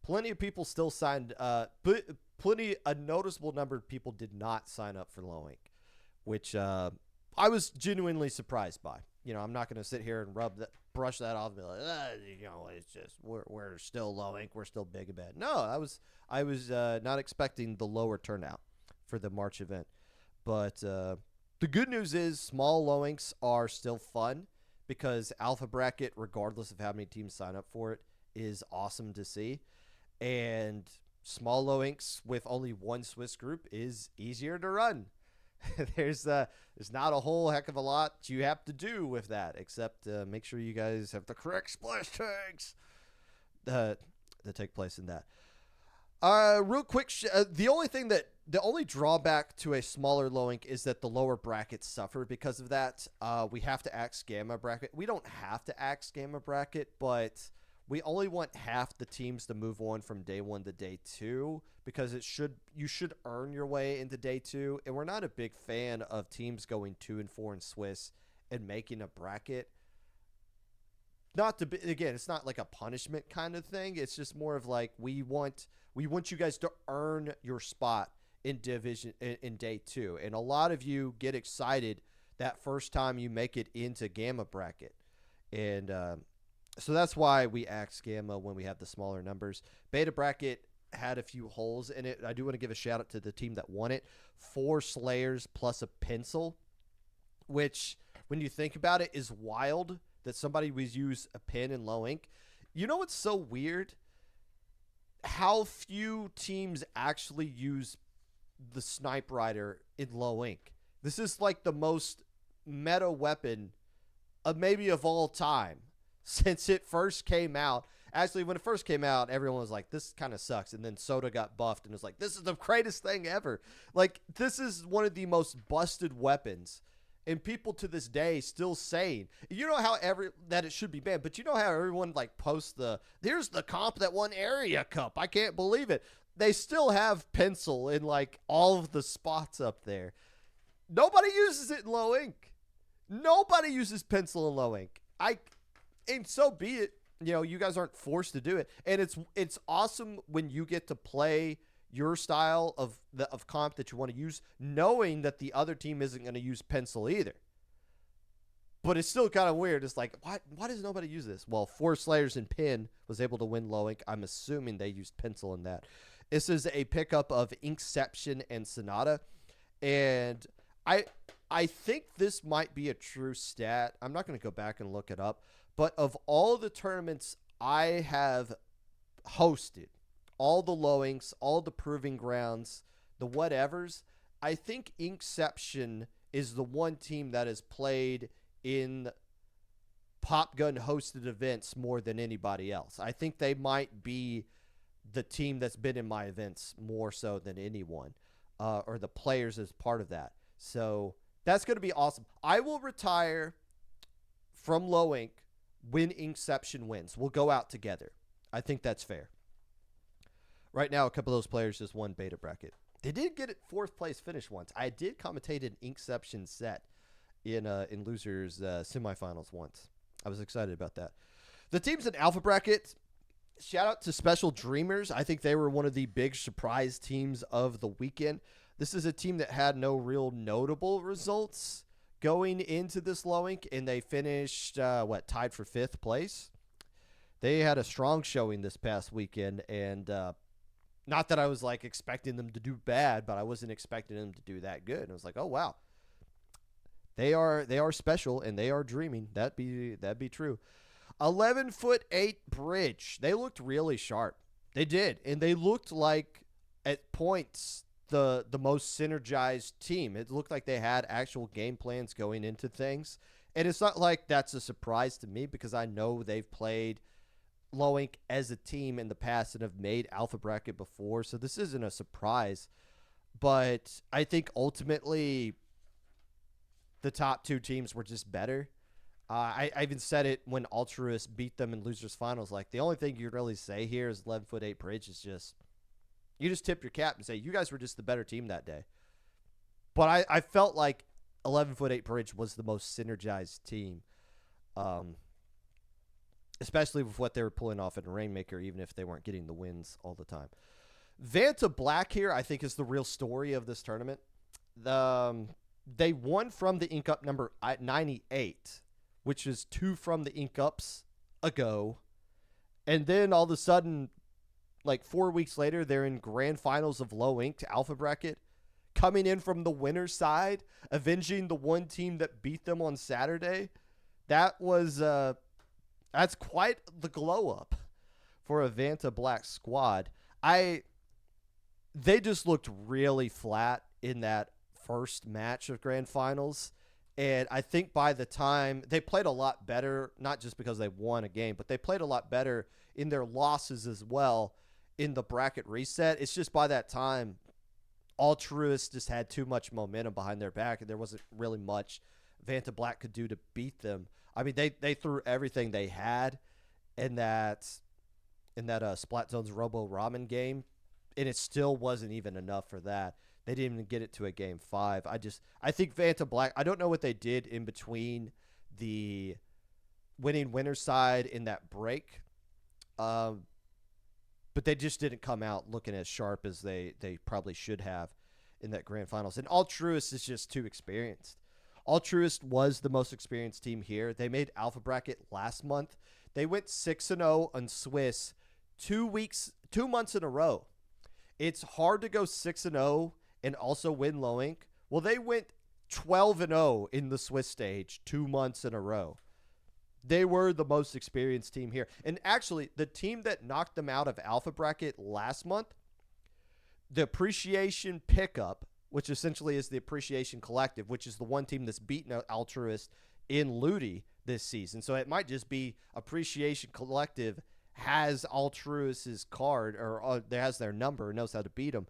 Plenty of people still signed, a noticeable number of people did not sign up for low ink, which I was genuinely surprised by. You know, I'm not going to sit here and brush that off and be like, it's just we're still low ink, we're still big and bad. No, I was not expecting the lower turnout for the March event. But the good news is small low inks are still fun because alpha bracket, regardless of how many teams sign up for it, is awesome to see. And small low inks with only one Swiss group is easier to run. There's not a whole heck of a lot you have to do with that, except make sure you guys have the correct splash tags that take place in that. Real quick, the only drawback to a smaller low ink is that the lower brackets suffer because of that. We have to axe gamma bracket. We don't have to axe gamma bracket, but we only want half the teams to move on from day 1 to day 2 because you should earn your way into day 2. And we're not a big fan of teams going 2 and 4 in Swiss and making a bracket. Not to be, again, it's not like a punishment kind of thing. It's just more of like we want you guys to earn your spot in division in day 2. And a lot of you get excited that first time you make it into gamma bracket. And so that's why we axe gamma when we have the smaller numbers. Beta bracket had a few holes in it. I do want to give a shout out to the team that won it. 4 Slayers plus a pencil, which when you think about it is wild that somebody would use a pen in low ink. You know what's so weird? How few teams actually use the Snipe Rider in low ink. This is like the most meta weapon maybe of all time since it first came out. Actually, when it first came out, everyone was like, this kind of sucks. And then Soda got buffed and was like, this is the greatest thing ever. Like, this is one of the most busted weapons. And people to this day still saying, you know how that it should be banned, but you know how everyone like posts here's the comp that won Area Cup. I can't believe it. They still have pencil in like all of the spots up there. Nobody uses it in low ink. Nobody uses pencil in low ink. And so be it. You know, you guys aren't forced to do it. And it's awesome when you get to play your style of comp that you want to use, knowing that the other team isn't going to use pencil either. But it's still kind of weird. It's like, why does nobody use this? Well, 4 Slayers and Pin was able to win low ink. I'm assuming they used pencil in that. This is a pickup of Inkception and Sonata. And I think this might be a true stat. I'm not going to go back and look it up. But of all the tournaments I have hosted, all the low inks, all the proving grounds, the whatevers, I think Inkception is the one team that has played in Popgun hosted events more than anybody else. I think they might be the team that's been in my events more so than anyone, or the players as part of that. So that's going to be awesome. I will retire from low ink when Inkception wins. We'll go out together. I think that's fair. Right now, a couple of those players just won beta bracket. They did get it 4th place finish once. I did commentate an Inkception set in losers semifinals once. I was excited about that. The teams in alpha bracket, shout out to Special Dreamers. I think they were one of the big surprise teams of the weekend. This is a team that had no real notable results going into this low ink, and they finished, tied for 5th place. They had a strong showing this past weekend, and not that I was like expecting them to do bad, but I wasn't expecting them to do that good. And I was like, oh wow, they are special and they are dreaming. That'd be true. 11'8" bridge. They looked really sharp. They did, and they looked like at points the most synergized team. It looked like they had actual game plans going into things, and it's not like that's a surprise to me because I know they've played low ink as a team in the past and have made alpha bracket before, so this isn't a surprise. But I think ultimately the top 2 teams were just better. I even said it when Altruist beat them in losers finals. Like, the only thing you really say here is 11'8" bridge is just, you just tip your cap and say you guys were just the better team that day. But I felt like 11'8" bridge was the most synergized team. Especially with what they were pulling off in Rainmaker, even if they weren't getting the wins all the time. Vanta Black here, I think, is the real story of this tournament. They won from the Ink Up number 98, which is 2 from the Ink Ups ago. And then all of a sudden, like 4 weeks later, they're in grand finals of low ink alpha bracket. coming in from the winner's side, avenging the one team that beat them on Saturday. That was that's quite the glow up for a Vanta Black squad. They just looked really flat in that first match of Grand Finals. And I think by the time they played a lot better, not just because they won a game, but they played a lot better in their losses as well in the bracket reset. It's just by that time, Altruist just had too much momentum behind their back, and there wasn't really much Vanta Black could do to beat them. I mean, they threw everything they had in that Splatzone's Robo Ramen game, and it still wasn't even enough for that. They didn't even get it to a game 5. I think Vanta Black, I don't know what they did in between the winning winner's side in that break, but they just didn't come out looking as sharp as they probably should have in that grand finals. And Altruist is just too experienced. Altruist was the most experienced team here. They made Alpha Bracket last month. They went 6-0 on Swiss 2 months in a row. It's hard to go 6-0 and also win low ink. Well, they went 12-0 in the Swiss stage 2 months in a row. They were the most experienced team here. And actually, the team that knocked them out of Alpha Bracket last month, the Appreciation Pickup, which essentially is the Appreciation Collective, which is the one team that's beaten Altruist in LUTI this season. So it might just be Appreciation Collective has Altruist's card or has their number, knows how to beat them.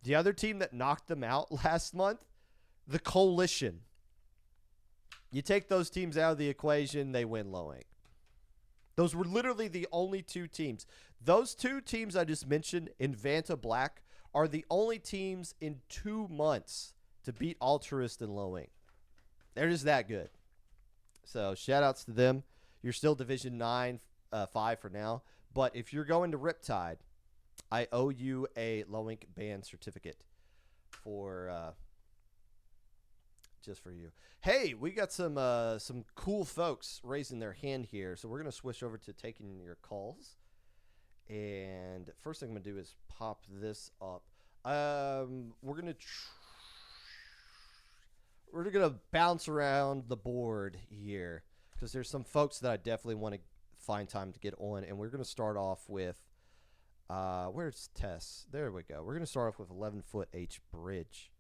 The other team that knocked them out last month, the Coalition. You take those teams out of the equation, they win low ink. Those were literally the only two teams. Those two teams I just mentioned in Vanta Black are the only teams in 2 months to beat Altruist in low ink. They're just that good. So shout outs to them. You're still Division 5 for now. But if you're going to Riptide, I owe you a low ink band certificate for just for you. Hey, we got some cool folks raising their hand here, so we're gonna switch over to taking your calls. And first thing I'm gonna do is pop this up. We're gonna bounce around the board here because there's some folks that I definitely want to find time to get on, and we're gonna start off with where's Tess? There we go. We're gonna start off with 11-foot H Bridge,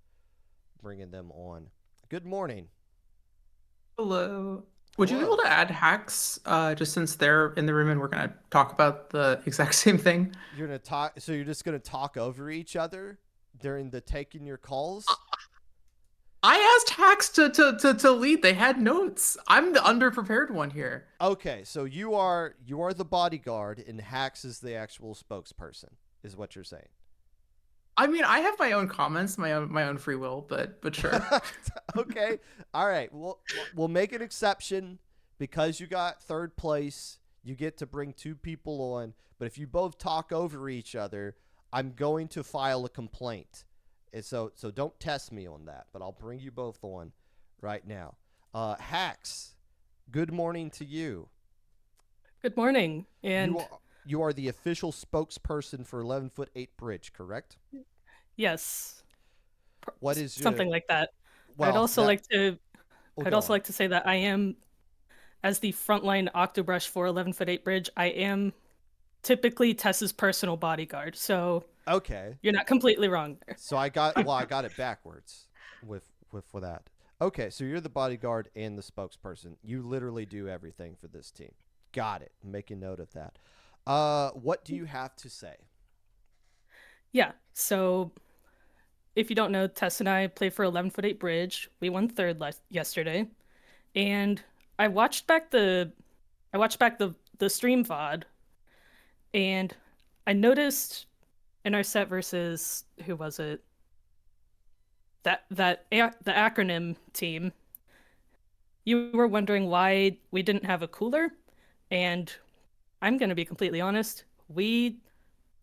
bringing them on. Good morning. Hello. Would you be able to add hacks just since they're in the room and we're going to talk about the exact same thing? You're going to talk, so you're just going to talk over each other during the taking your calls? I asked hacks to lead. They had notes. I'm the underprepared one here. Okay, so you are the bodyguard and Hacks is the actual spokesperson, is what you're saying. I mean, I have my own comments, my own free will, but sure. Okay. All right. We'll make an exception because you got third place. You get to bring two people on, but if you both talk over each other, I'm going to file a complaint. And so don't test me on that, but I'll bring you both on right now. Hacks, good morning to you. Good morning. And you are the official spokesperson for 11-foot 8 Bridge, correct? yes. What is something like that? Well, I'd also like to say that I am, as the frontline Octobrush for 11-foot 8 Bridge, I am typically Tess's personal bodyguard. So okay, you're not completely wrong there. So I got it backwards with that. Okay, so you're the bodyguard and the spokesperson. You literally do everything for this team. Got it. I'm making note of that. What do you have to say? Yeah, so if you don't know, Tess and I play for 11-foot 8 Bridge. We won third yesterday, and I watched back the stream VOD, and I noticed in our set versus who was it? The acronym team. You were wondering why we didn't have a cooler, and I'm going to be completely honest, we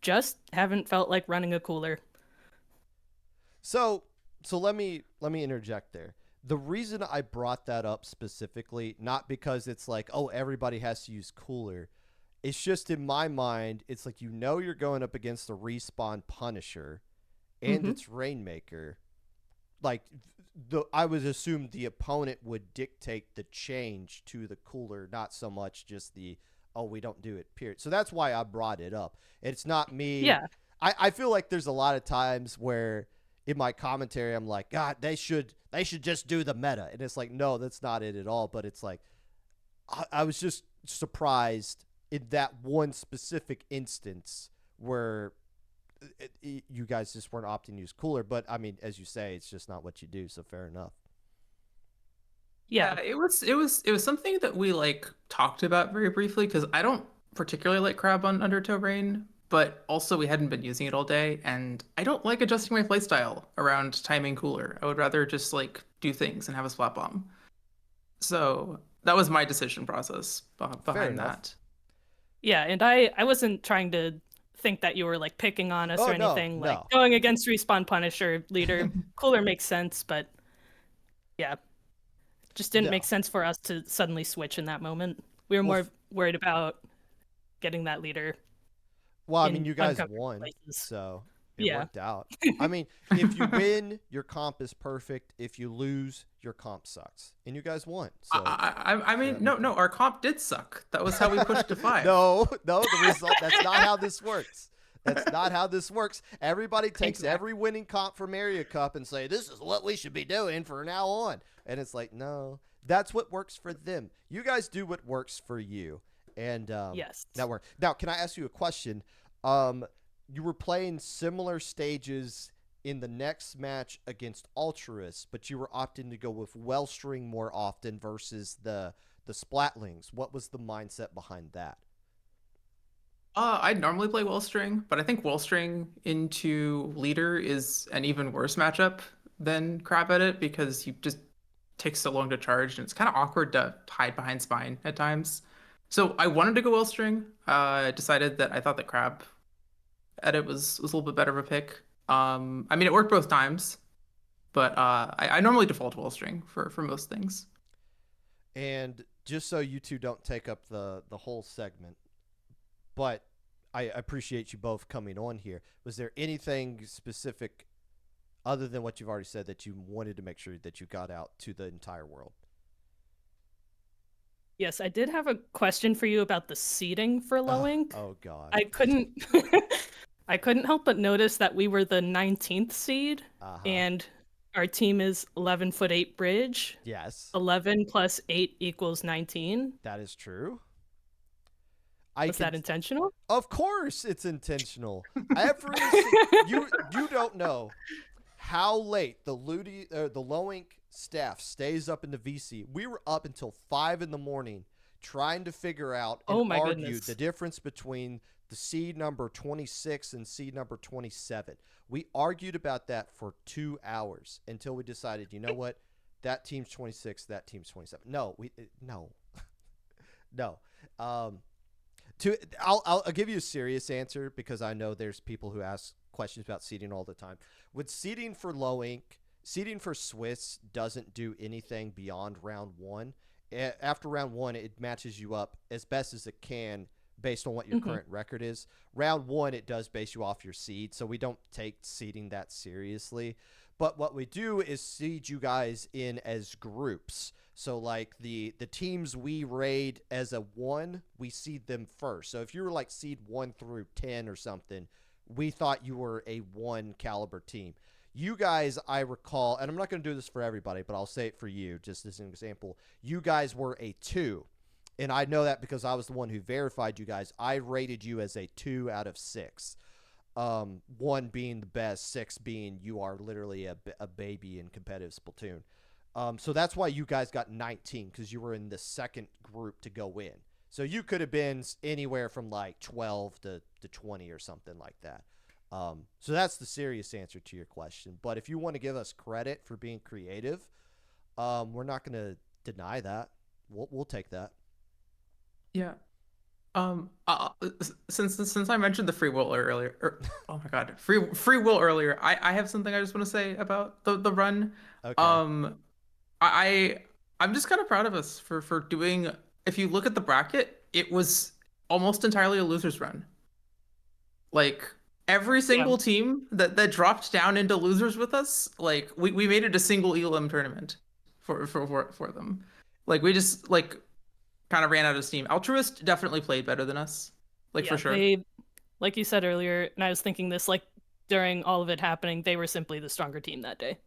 just haven't felt like running a cooler. So let me interject there. The reason I brought that up specifically, not because it's like, oh, everybody has to use cooler. It's just in my mind, it's like, you're going up against the Respawn Punisher and its Rainmaker. like I would assume the opponent would dictate the change to the cooler, not so much just the we don't do it, period. So that's why I brought it up. It's not me. Yeah. I feel like there's a lot of times where in my commentary I'm like, God, they should just do the meta, and it's like, no, that's not it at all. But it's like I was just surprised in that one specific instance where you guys just weren't opting to use cooler. But I mean, as you say, it's just not what you do, so fair enough. Yeah. It was something that we like talked about very briefly because I don't particularly like crab on Undertow Rain, but also we hadn't been using it all day, and I don't like adjusting my playstyle around timing cooler. I would rather just like do things and have a splat bomb. So that was my decision process behind enough. that. Yeah, and I wasn't trying to think that you were like picking on us Oh, or no, anything. Like no. going against Respawn Punisher leader, cooler makes sense, but yeah, just didn't No. make sense for us to suddenly switch in that moment. We were more worried about getting that leader. Well, I in mean, you guys uncomfortable won, places. so it Yeah. worked out. I mean, if you win, your comp is perfect. If you lose, your comp sucks, and you guys won. So I mean, that no, worked no, our comp did suck. That was how we pushed to 5. no, the result. That's not how this works. That's not how this works. Everybody takes Exactly. every winning comp from Area Cup and say, this is what we should be doing for now on. And it's like, no, that's what works for them. You guys do what works for you. And Yes. that worked. Now, can I ask you a question? You were playing similar stages in the next match against Ultras, but you were opting to go with Wellstring more often versus the Splatlings. What was the mindset behind that? I'd normally play Wellstring, but I think Wellstring into leader is an even worse matchup than crab at it because you just take so long to charge and it's kind of awkward to hide behind spine at times. So I wanted to go Wellstring. I decided that I thought that crab at it was a little bit better of a pick. I mean, it worked both times, but I normally default to Wellstring for most things. And just so you two don't take up the whole segment, but I appreciate you both coming on here. Was there anything specific other than what you've already said that you wanted to make sure that you got out to the entire world? Yes, I did have a question for you about the seeding for low ink. Oh God. I couldn't I couldn't help but notice that we were the 19th seed and our team is 11'8" bridge. Yes. 11 plus 8 equals 19. That is true. Was that intentional? Of course it's intentional. You don't know how late the LUTI the low ink staff stays up in the VC. We were up until 5 a.m. trying to figure out and argue the difference between the seed number 26 and seed number 27. We argued about that for 2 hours until we decided, you know what? That team's 26, that team's 27. No. No. I'll give you a serious answer because I know there's people who ask questions about seeding all the time. With seeding for low ink, seeding for Swiss doesn't do anything beyond round 1. After round 1, it matches you up as best as it can based on what your current record is. Round 1, it does base you off your seed, so we don't take seeding that seriously. But what we do is seed you guys in as groups. So like the teams we raid as a 1, we seed them first. So if you were like seed 1 through 10 or something, we thought you were a 1 caliber team. You guys, I recall, and I'm not going to do this for everybody, but I'll say it for you just as an example. You guys were a 2. And I know that because I was the one who verified you guys. I rated you as a 2 out of 6. 1 being the best, 6 being you are literally a baby in competitive Splatoon. So that's why you guys got 19, because you were in the second group to go in. So you could have been anywhere from like 12 to 20 or something like that. So that's the serious answer to your question. But if you want to give us credit for being creative, we're not going to deny that. We'll take that. Yeah. Since I mentioned the free will earlier, oh my God, free will earlier, I have something I just want to say about the run. Okay. I'm just kind of proud of us for doing. If you look at the bracket, it was almost entirely a loser's run. Like every single team that dropped down into losers with us, like we made it a single elim tournament for them. Like we just like kind of ran out of steam. Altruist definitely played better than us, like for Yeah, sure. they, like you said earlier, and I was thinking this, like during all of it happening, they were simply the stronger team that day.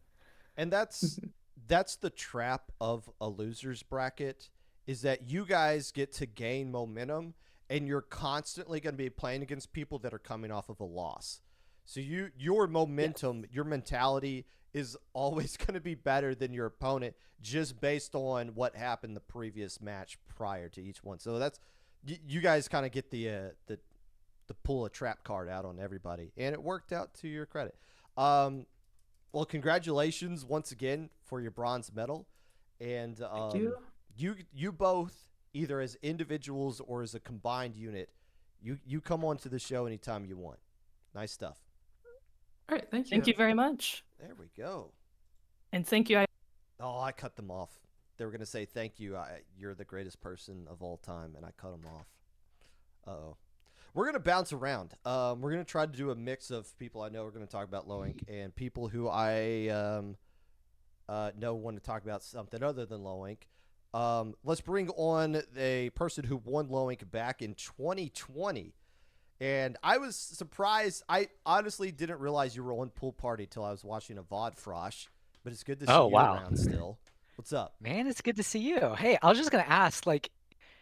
And that's the trap of a losers bracket, is that you guys get to gain momentum and you're constantly going to be playing against people that are coming off of a loss. So your momentum, your mentality is always going to be better than your opponent just based on what happened the previous match prior to each one. So that's you guys kind of get the pull a trap card out on everybody, and it worked out to your credit. Well, congratulations once again for your bronze medal, and Thank you. you both, either as individuals or as a combined unit, you come on to the show anytime you want. Nice stuff. All right, thank you. Thank you very much. There we go. And thank you. Oh, I cut them off. They were gonna say thank you. You're the greatest person of all time, and I cut them off. Uh-oh. We're going to bounce around. We're going to try to do a mix of people I know are going to talk about low ink and people who I know want to talk about something other than low ink. Let's bring on a person who won low ink back in 2020. And I was surprised. I honestly didn't realize you were on Pool Party till I was watching a VOD Frosh. But it's good to see you around still. What's up? Man, it's good to see you. Hey, I was just gonna ask, like,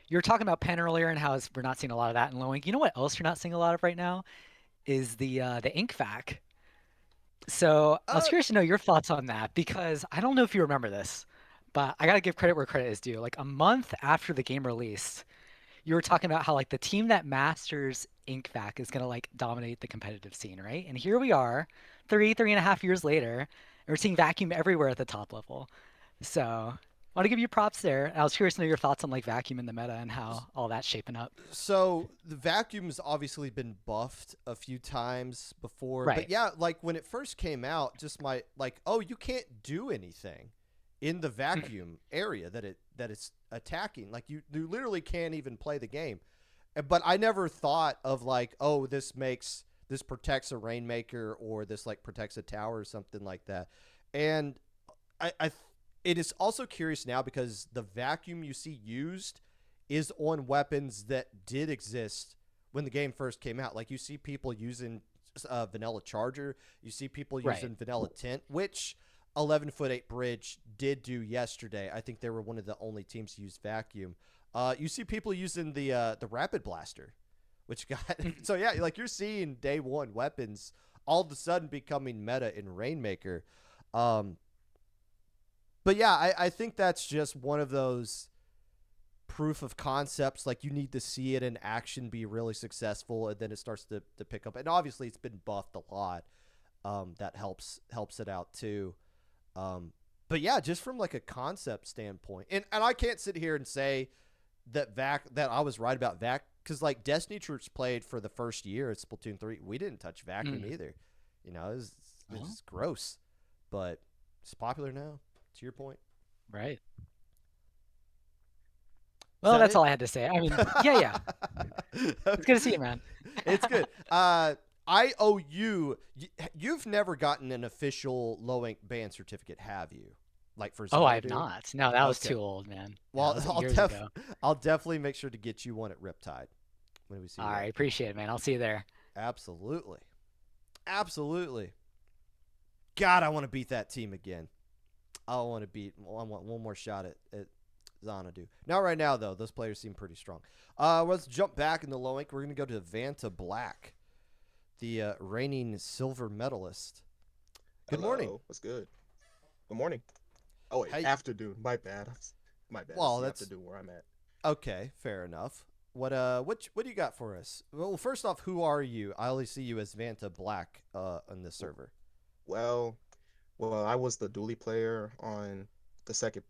you were talking about pen earlier and how we're not seeing a lot of that in low ink. You know what else you're not seeing a lot of right now is the ink vac. So I was curious to know your thoughts on that because I don't know if you remember this, but I gotta give credit where credit is due. Like a month after the game released, you were talking about how like the team that masters ink vac is gonna like dominate the competitive scene, right? And here we are, three and a half years later, and we're seeing vacuum everywhere at the top level. So I want to give you props there. I was curious to know your thoughts on like vacuum in the meta and how all that's shaping up. So the vacuum's obviously been buffed a few times before, Right. but yeah, like when it first came out, just oh, you can't do anything in the vacuum area that it's attacking. Like you literally can't even play the game. But I never thought of like, oh, this protects a rainmaker or this like protects a tower or something like that. And it is also curious now because the vacuum you see used is on weapons that did exist when the game first came out. Like you see people using vanilla charger, you see people using vanilla tint, which 11'8" bridge did do yesterday. I think they were one of the only teams to use vacuum. You see people using the rapid blaster, which got so yeah, like you're seeing day one weapons all of a sudden becoming meta in Rainmaker. But yeah, I think that's just one of those proof of concepts. Like you need to see it in action be really successful, and then it starts to pick up. And obviously, it's been buffed a lot. That helps it out too. But yeah, just from like a concept standpoint, and I can't sit here and say that I was right about vac, because like Destiny Troops played for the first year at Splatoon 3. We didn't touch vacuum either. You know, it was gross, but it's popular now. To your point. Right. Well, that's all I had to say. I mean, yeah. It's good to see you, man. It's good. I owe you. You've never gotten an official low ink band certificate, have you? Like for I have Xanadu? not. No, that was too old, man. Well, that was years ago. I'll definitely make sure to get you one at Riptide when we see you. All right, appreciate it, man. I'll see you there. Absolutely. God, I want to beat that team again. I want one more shot at Xanadu. Now, right now, though, those players seem pretty strong. Let's jump back in the low ink. We're going to go to Vanta Black, the reigning silver medalist. Good morning. What's good? Good morning. Oh, wait, afternoon. My bad. Well, that's afternoon where I'm at. Okay, fair enough. What do you got for us? Well, first off, who are you? I only see you as Vanta Black on this server. Well, I was the dually player on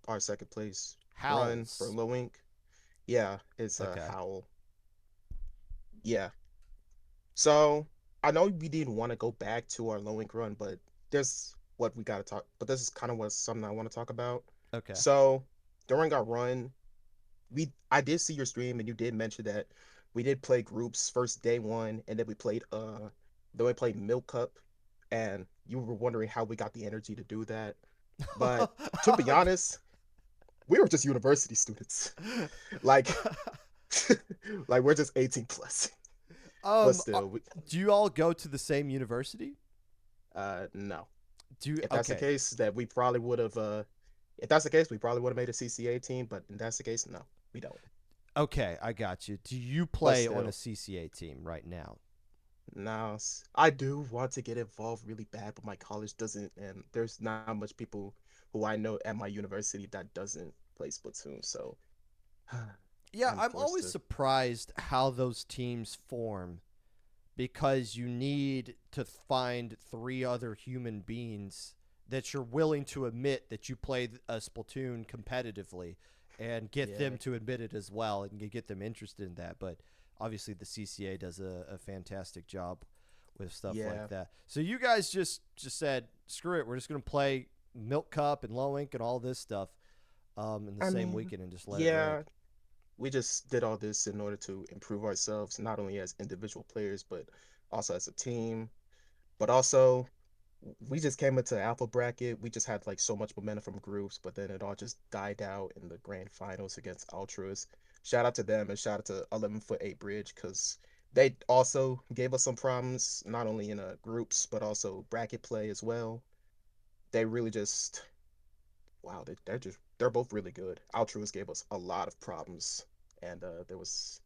our second place run for low ink. Yeah, it's Howl. Yeah. So I know we didn't want to go back to our low ink run, but there's what we got to talk. But this is kind of something I want to talk about. Okay. So during our run, I did see your stream and you did mention that we did play groups first day one, and then we played Then we played Milk Cup, and you were wondering how we got the energy to do that. But to be honest, we were just university students. Like, like we're just 18 plus. But still, do you all go to the same university? No. Do you, if that's the case, that we probably would have. If that's the case, we probably would have made a CCA team. But if that's the case, no, we don't. Okay, I got you. Do you play on a CCA team right now? No, I do want to get involved really bad, but my college doesn't, and there's not much people who I know at my university that doesn't play Splatoon. So, yeah, I'm always surprised how those teams form, because you need to find 3 other human beings that you're willing to admit that you play a Splatoon competitively, and get them to admit it as well, and get them interested in that. But obviously the CCA does a fantastic job with stuff like that. So you guys just said, screw it, we're just going to play Milk Cup and Low Ink and all this stuff in the same weekend and just let it ride. We just did all this in order to improve ourselves, not only as individual players, but also as a team. But also, we just came into the alpha bracket. We just had like so much momentum from groups, but then it all just died out in the grand finals against Ultras. Shout out to them, and shout out to 11'8" Bridge, because they also gave us some problems, not only in groups, but also bracket play as well. They really just, wow, they're both really good. Ultras gave us a lot of problems, and there was,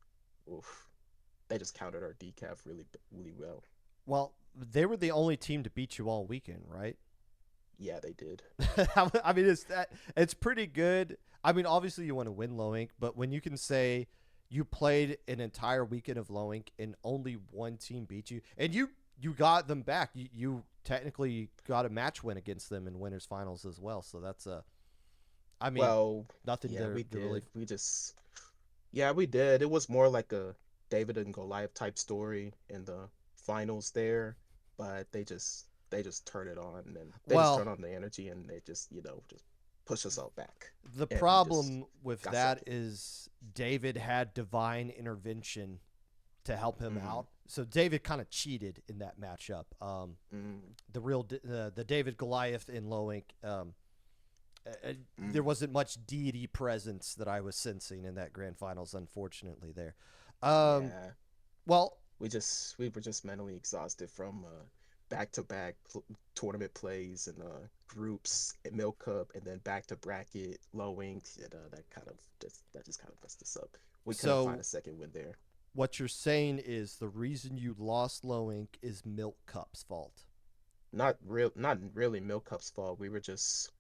they just countered our decaf really well. Well, they were the only team to beat you all weekend, right? Yeah, they did. I mean, it's pretty good. I mean, obviously you want to win Low Ink, but when you can say you played an entire weekend of Low Ink and only one team beat you, and you got them back, you technically got a match win against them in winners finals as well. So that's I mean, nothing to we did. Really... We did. It was more like a David and Goliath type story in the finals there, but they just turned it on, and they just turned on the energy, and they just just push us all back. The problem with that is David had divine intervention to help him out. So David kind of cheated in that matchup. The David Goliath in Low Ink, there wasn't much deity presence that I was sensing in that grand finals, unfortunately there. Well, we were just mentally exhausted from back-to-back tournament plays and groups at Milk Cup, and then back to bracket Low Ink, and that just kind of messed us up. We couldn't find a second win there. What you're saying is the reason you lost Low Ink is Milk Cup's fault. Not really Milk Cup's fault. We were just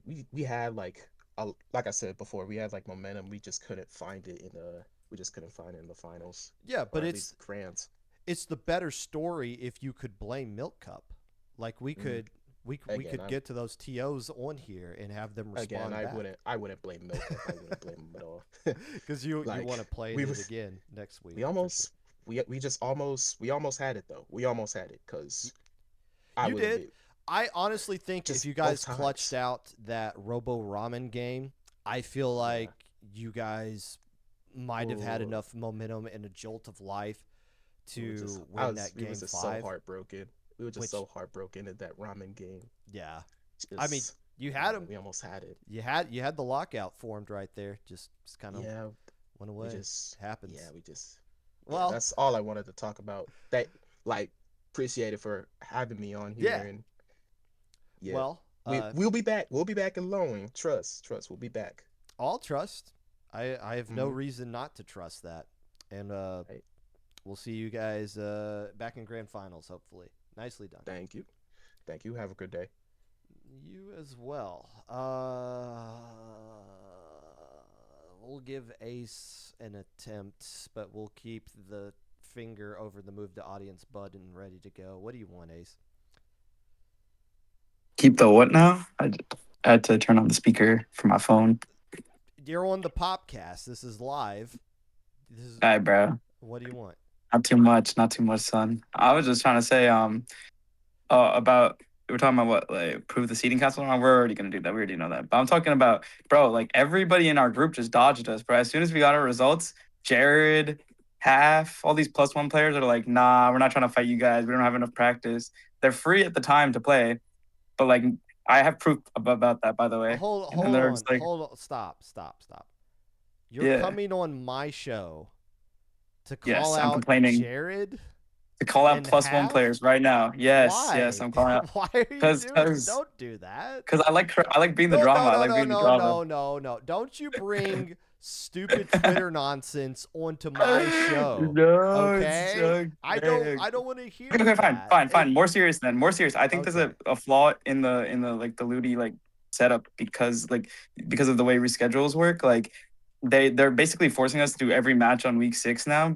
we had like I said before, we had like momentum. We just couldn't find it in the finals. Yeah, but it's crayons. It's the better story if you could blame Milk Cup. Like we could get to those TOs on here and have them respond back. I wouldn't blame Milk Cup. I wouldn't blame them at all. Because you want to play it again next week. We almost had it though. We almost had it because you did. I honestly think if you guys clutched out that Robo Ramen game, I feel like you guys might have had enough momentum and a jolt of life to win that game 5. We were just so heartbroken. We were just so heartbroken in that ramen game. Yeah. I mean, you had them. We almost had it. You had the lockout formed right there. Just kind of went away. Happens. Yeah, that's all I wanted to talk about. That appreciate it for having me on here. And well, we'll be back. We'll be back in Low Ink. Trust. We'll be back. All trust. I have no reason not to trust that. And we'll see you guys back in grand finals, hopefully. Nicely done. Thank you. Have a good day. You as well. We'll give Ace an attempt, but we'll keep the finger over the move to audience button ready to go. What do you want, Ace? Keep the what now? I had to turn on the speaker for my phone. You're on the Popcast. This is live. All right, bro. What do you want? Not too much, son. I was just trying to say, about, we're talking about what, like, prove the seeding castle. We're already gonna do that. We already know that. But I'm talking about, bro, like, everybody in our group just dodged us, bro. As soon as we got our results, Jared, half, all these +1 players are like, nah, we're not trying to fight you guys. We don't have enough practice. They're free at the time to play, but like I have proof about that, by the way. Hold And then they're on, just like, hold on, stop. You're yeah, coming on my show to yes, call I'm out complaining Jared to call out and +1 half? players right now. Yes, yes, Why? I'm calling out Why are you because doing? because Don't do that. because I like being the No, drama. no, I no, like no, being the no, drama. no. Don't you bring stupid Twitter nonsense onto my show. No, it's Okay? okay. I don't want to hear Okay, that. fine. More serious then. More serious. I think there's Okay. a flaw in the like the LUTI like setup because of the way reschedules work. Like they're basically forcing us to do every match on week 6 now.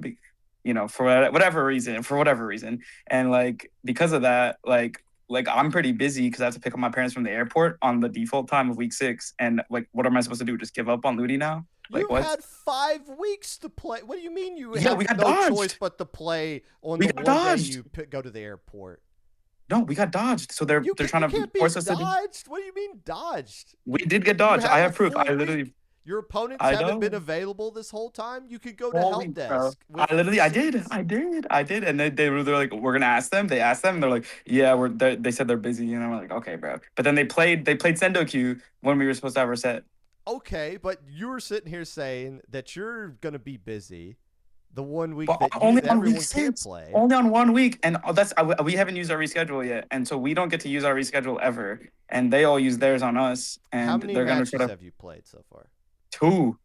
For whatever reason, and like because of that, like I'm pretty busy because I have to pick up my parents from the airport on the default time of week 6. And like, what am I supposed to do? Just give up on LUTI now? Like You what? had 5 weeks to play. What do you mean you Yeah, have we got no dodged. choice but to play on We the got one day dodged. you go to the airport? No, we got dodged. So they're trying to can't be force us to do. dodged. What do you mean dodged? We did get You dodged. I a have proof. full I literally. week. Your opponents I haven't been know. available this whole time. You could go to Whole help week, bro. desk. With I did. receipts. I did. And they're like, we're gonna ask them. They asked them, and they're like, yeah, they said they're busy. And I'm like, okay, bro. But then they played Sendo Q when we were supposed to have our set. Okay, but you were sitting here saying that you're gonna be busy the one week But that only on everyone week can't 6. play. Only on 1 week, and we haven't used our reschedule yet, and so we don't get to use our reschedule ever. And they all use theirs on us, and How many they're gonna matches try to have you played so far? 2.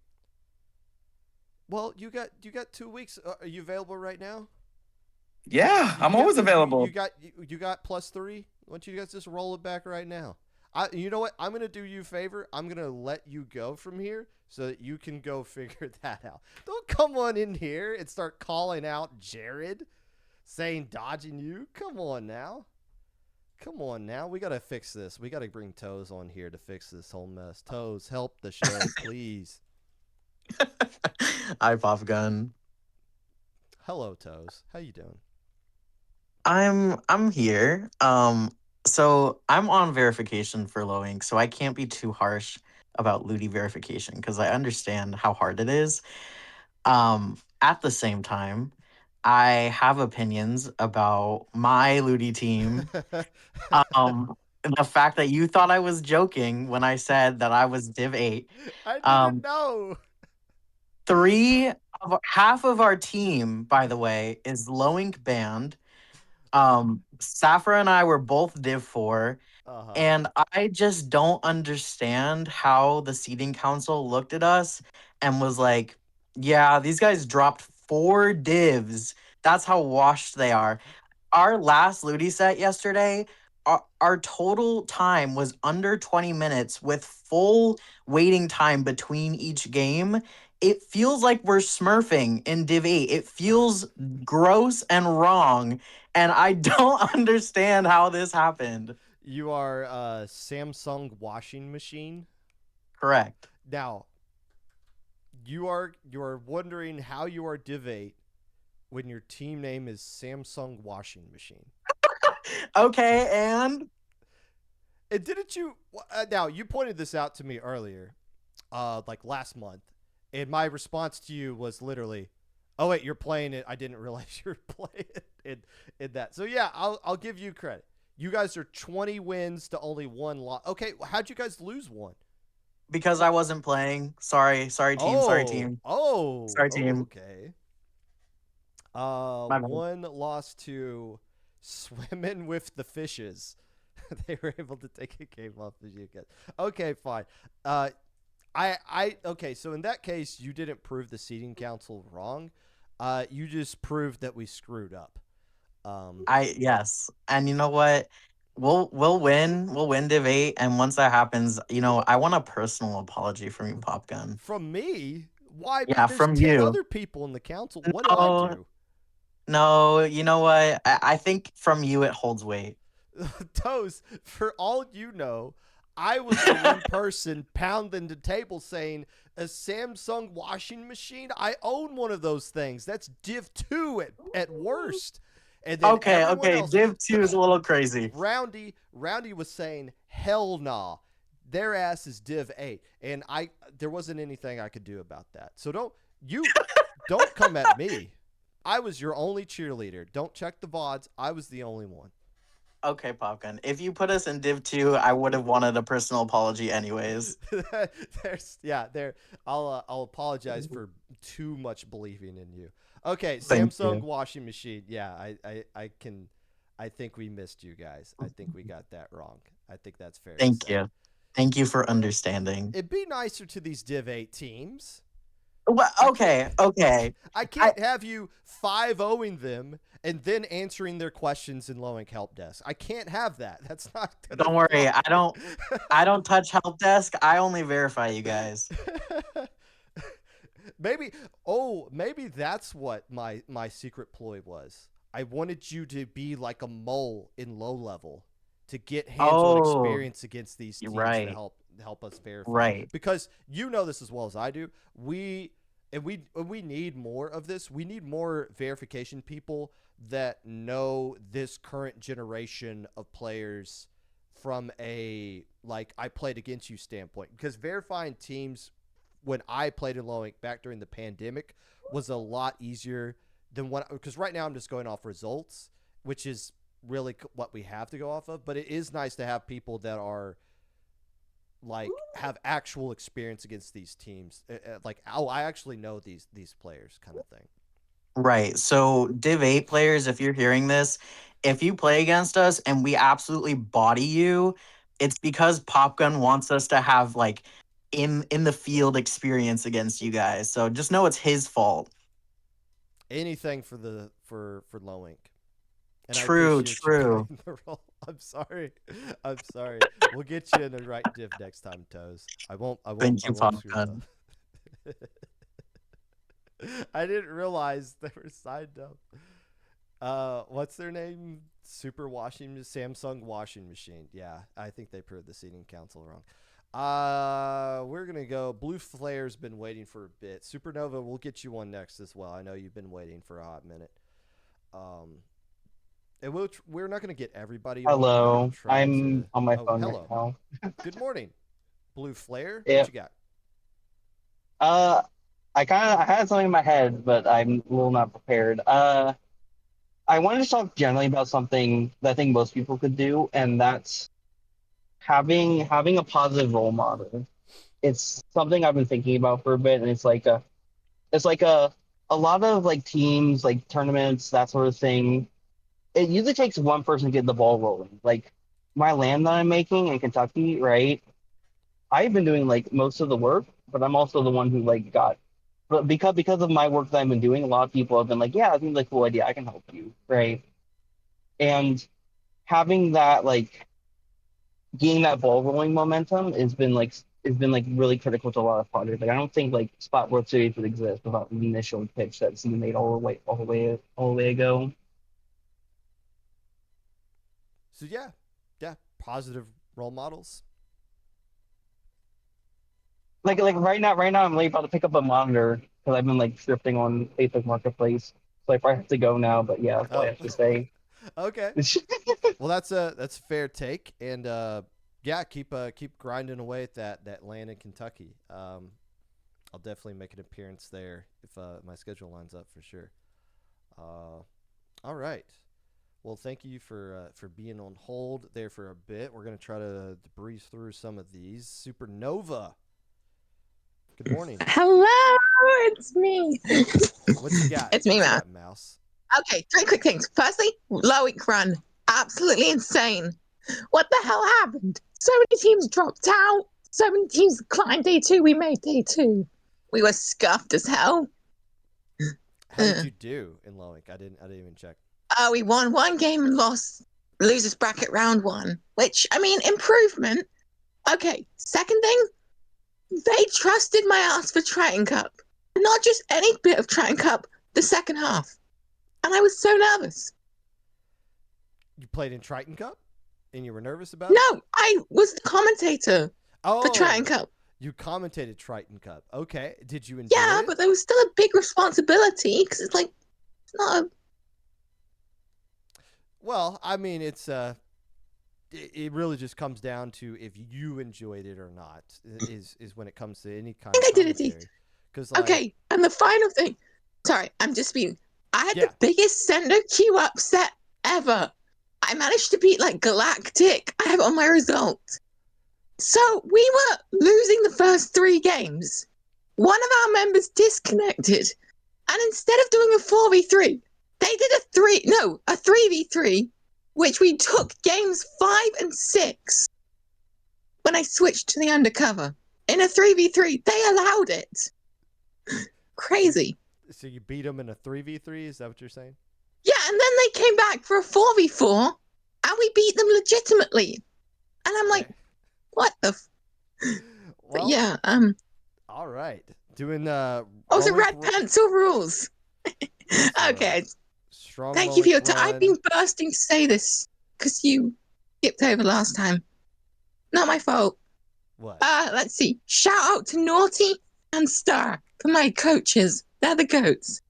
Well, you got 2 weeks. Are you available right now? Yeah, I'm always available. You got +3. Why don't you guys just roll it back right now? You know what? I'm gonna do you a favor. I'm gonna let you go from here so that you can go figure that out. Don't come on in here and start calling out Jared, saying dodging you. Come on now. We gotta fix this. We gotta bring Toes on here to fix this whole mess. Toes, help the show, please. Hi, Popgun. Hello, Toes. How you doing? I'm here. So I'm on verification for low ink, so I can't be too harsh about LUTI verification because I understand how hard it is. At the same time, I have opinions about my LUTI team. The fact that you thought I was joking when I said that I was Div 8. I didn't know. Half of our team, by the way, is low ink band. Safra and I were both Div 4. And I just don't understand how the seating council looked at us and was like, yeah, these guys dropped 4 divs. That's how washed they are. Our last LUTI set yesterday, our total time was under 20 minutes with full waiting time between each game. It feels like we're smurfing in Div 8. It feels gross and wrong, and I don't understand how this happened. You are a Samsung washing machine? Correct. Now, you are wondering how you are Div 8 when your team name is Samsung washing machine. Okay, and didn't you now you pointed this out to me earlier, like last month, and my response to you was literally, "Oh wait, you're playing it. I didn't realize you were playing in that." So yeah, I'll give you credit. You guys are 20 wins to only 1 loss. Okay, how'd you guys lose 1? Because I wasn't playing. Sorry, team. Sorry, team. Sorry, team. Okay. 1 loss to Swimming with the Fishes. They were able to take a game off of you guys. Okay, fine. Okay, so in that case, you didn't prove the seating council wrong. You just proved that we screwed up. Yes. And you know what? We'll win. We'll win Div 8, and once that happens, I want a personal apology from you, Popgun. From me? Why? Yeah, There's from 10 you. other people in the council. What did I do? No, you know what? I think from you it holds weight. Toes, for all you know, I was the one person pounding the table saying, a Samsung washing machine? I own one of those things. That's Div 2 at worst. And then okay. Div 2 is a little crazy. Roundy was saying, hell nah. Their ass is Div 8. And there wasn't anything I could do about that. So don't come at me. I was your only cheerleader. Don't check the VODs. I was the only one. Okay, Popgun. If you put us in Div 2, I would have wanted a personal apology anyways. I'll apologize for too much believing in you. Okay, Thank Samsung you. washing machine. Yeah, I think we missed you guys. I think we got that wrong. I think that's fair to Thank say. you. Thank you for understanding. It'd be nicer to these Div 8 teams. Well, okay. I can't have you 5-0ing them and then answering their questions in low ink help desk. I can't have that. That's not. Don't worry. I don't touch help desk. I only verify you guys. Maybe that's what my secret ploy was. I wanted you to be like a mole in low level to get hands-on experience against these teams to help us verify. Right. Because you know this as well as I do. We need more of this. We need more verification people that know this current generation of players from a I played against you standpoint. Because verifying teams when I played in low ink back during the pandemic was a lot easier than because right now I'm just going off results, which is really what we have to go off of. But it is nice to have people that are have actual experience against these teams. I actually know these players kind of thing. Right. So Div 8 players, if you're hearing this, if you play against us and we absolutely body you, it's because Popgun wants us to have in the field experience against you guys. So just know it's his fault. Anything for low ink. And true. The role. I'm sorry. We'll get you in the right div next time, Toes. I won't. Thank you, Popgun. I didn't realize they were signed up. What's their name? Samsung washing machine. Yeah, I think they proved the seating council wrong. We're gonna go. Blue Flare's been waiting for a bit. Supernova, we'll get you one next as well. I know you've been waiting for a hot minute. And we're not gonna get everybody. Hello, I'm on my phone right now. Good morning, Blue Flare. Yeah. What you got? I had something in my head, but I'm a little not prepared. I wanted to talk generally about something that I think most people could do, and that's having a positive role model. It's something I've been thinking about for a bit, and it's like a lot of teams, tournaments, that sort of thing. It usually takes one person to get the ball rolling. Like my land that I'm making in Kentucky, right? I've been doing most of the work, but I'm also the one who got. But because of my work that I've been doing, a lot of people have been like, "Yeah, I think that's a cool idea. I can help you," right? And having that getting that ball rolling momentum has been really critical to a lot of projects. I don't think Spot World Series would exist without the initial pitch that C made all the way ago. So yeah, positive role models. Like right now I'm about to pick up a monitor because I've been scripting on Facebook Marketplace. So I probably have to go now, but yeah, that's all I have to say. Okay. Well, that's a fair take, and keep grinding away at that land in Kentucky. I'll definitely make an appearance there if my schedule lines up for sure. All right. Well, thank you for being on hold there for a bit. We're gonna try to breeze through some of these. Supernova. Good morning. Hello, it's me. What you got? It's me, Matt. Mouse. Okay, 3 quick things. Firstly, low ink run. Absolutely insane. What the hell happened? So many teams dropped out. So many teams climbed day 2. We made day 2. We were scuffed as hell. How did you do in low ink? I didn't even check. We won 1 game and lost losers bracket round 1, which, I mean, improvement. Okay, second thing, they trusted my ass for Triton Cup. Not just any bit of Triton Cup, the second half. And I was so nervous. You played in Triton Cup? And you were nervous about it? No, I was the commentator for Triton Cup. You commentated Triton Cup. Okay. Did you enjoy it? Yeah, but there was still a big responsibility because it's not a... Well, I mean, it really just comes down to if you enjoyed it or not. Is when it comes to any kind of commentary. Okay, and the final thing. Sorry, I'm just being. I had the biggest center queue upset ever. I managed to beat like Galactic. I have it on my result. So we were losing the first 3 games. One of our members disconnected. And instead of doing a 4v3, they did a 3v3, which we took games 5 and 6 when I switched to the undercover. In a 3v3, they allowed it. Crazy. So you beat them in a 3v3? Is that what you're saying? Yeah, and then they came back for a 4v4, and we beat them legitimately. And I'm like, what the? But yeah, All right, doing Oh, the red pencil rules. Okay. Strong. Thank you for your time. I've been bursting to say this because you skipped over last time. Not my fault. What? Let's see. Shout out to Naughty and Star for my coaches. They're the goats.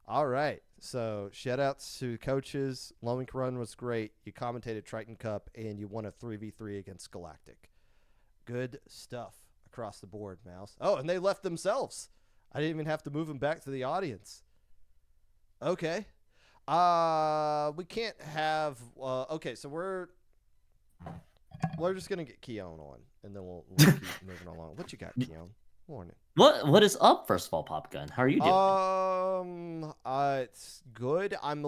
All right. So shout outs to coaches. Lowink Run was great. You commentated Triton Cup and you won a 3v3 against Galactic. Good stuff across the board, Mouse. Oh, and they left themselves. I didn't even have to move them back to the audience. Okay. We can't have okay, so we're just gonna get Keon on and then we'll keep moving along. What you got, Keon? Morning. What is up, first of all, Popgun? How are you doing? It's good. I'm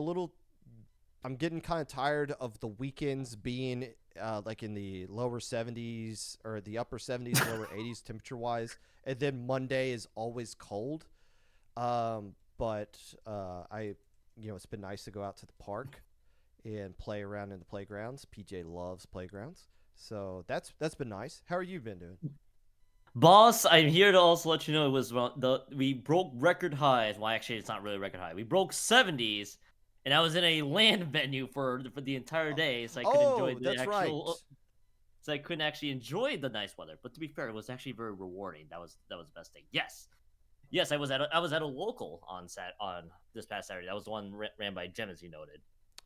getting kind of tired of the weekends being like in the lower 70s or the upper 70s, lower 80s temperature wise, and then Monday is always cold. But it's been nice to go out to the park and play around in the playgrounds. PJ loves playgrounds, so that's been nice. How are you been doing? Boss, I'm here to also let you know we broke record highs. Well, actually, it's not really record high. We broke 70s, and I was in a LAN venue for the entire day, so I couldn't enjoy the actual. Right. So I couldn't actually enjoy the nice weather. But to be fair, it was actually very rewarding. That was the best thing. Yes, I was at a local on this past Saturday. That was the one ran by Jem, as you noted.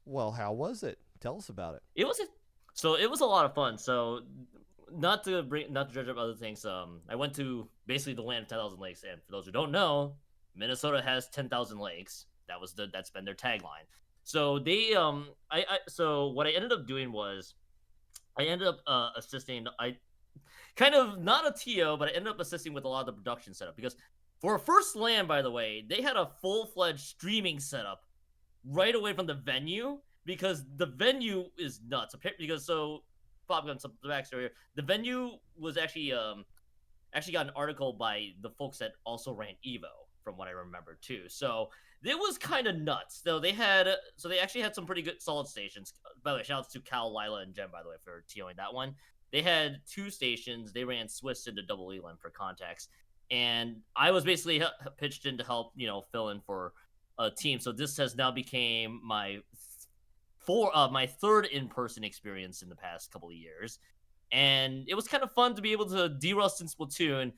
Well, how was it? Tell us about it. It was a lot of fun. So. Not to dredge up other things. I went to basically the land of 10,000 lakes, and for those who don't know, Minnesota has 10,000 lakes. That's been their tagline. So they so what I ended up doing was I ended up assisting. I kind of not a TO, but I ended up assisting with a lot of the production setup because for a first land, by the way, they had a full-fledged streaming setup right away from the venue because the venue is nuts. Because Popgun, some backstory. The venue was actually got an article by the folks that also ran Evo, from what I remember too. So it was kind of nuts. Though they actually had some pretty good solid stations. By the way, shout outs to Cal, Lila, and Jem, by the way, for TOing that one. They had 2 stations. They ran Swiss into Double Elam for context, and I was basically pitched in to help fill in for a team. So this has now became my third in-person experience in the past couple of years, and it was kind of fun to be able to derust in Splatoon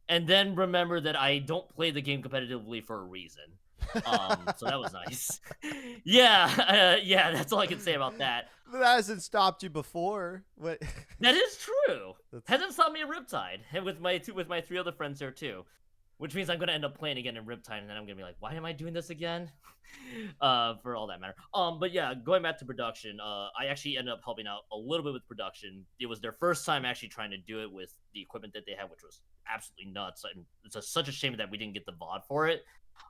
and then remember that I don't play the game competitively for a reason. So that was nice. Yeah, that's all I can say about that. That hasn't stopped you before. What? That is true. Hasn't stopped me at Riptide, and with my 3 other friends there too. Which means I'm going to end up playing again in Riptide, and then I'm going to be like, why am I doing this again? For all that matter. But yeah, going back to production, I actually ended up helping out a little bit with production. It was their first time actually trying to do it with the equipment that they had, which was absolutely nuts. And it's such a shame that we didn't get the VOD for it.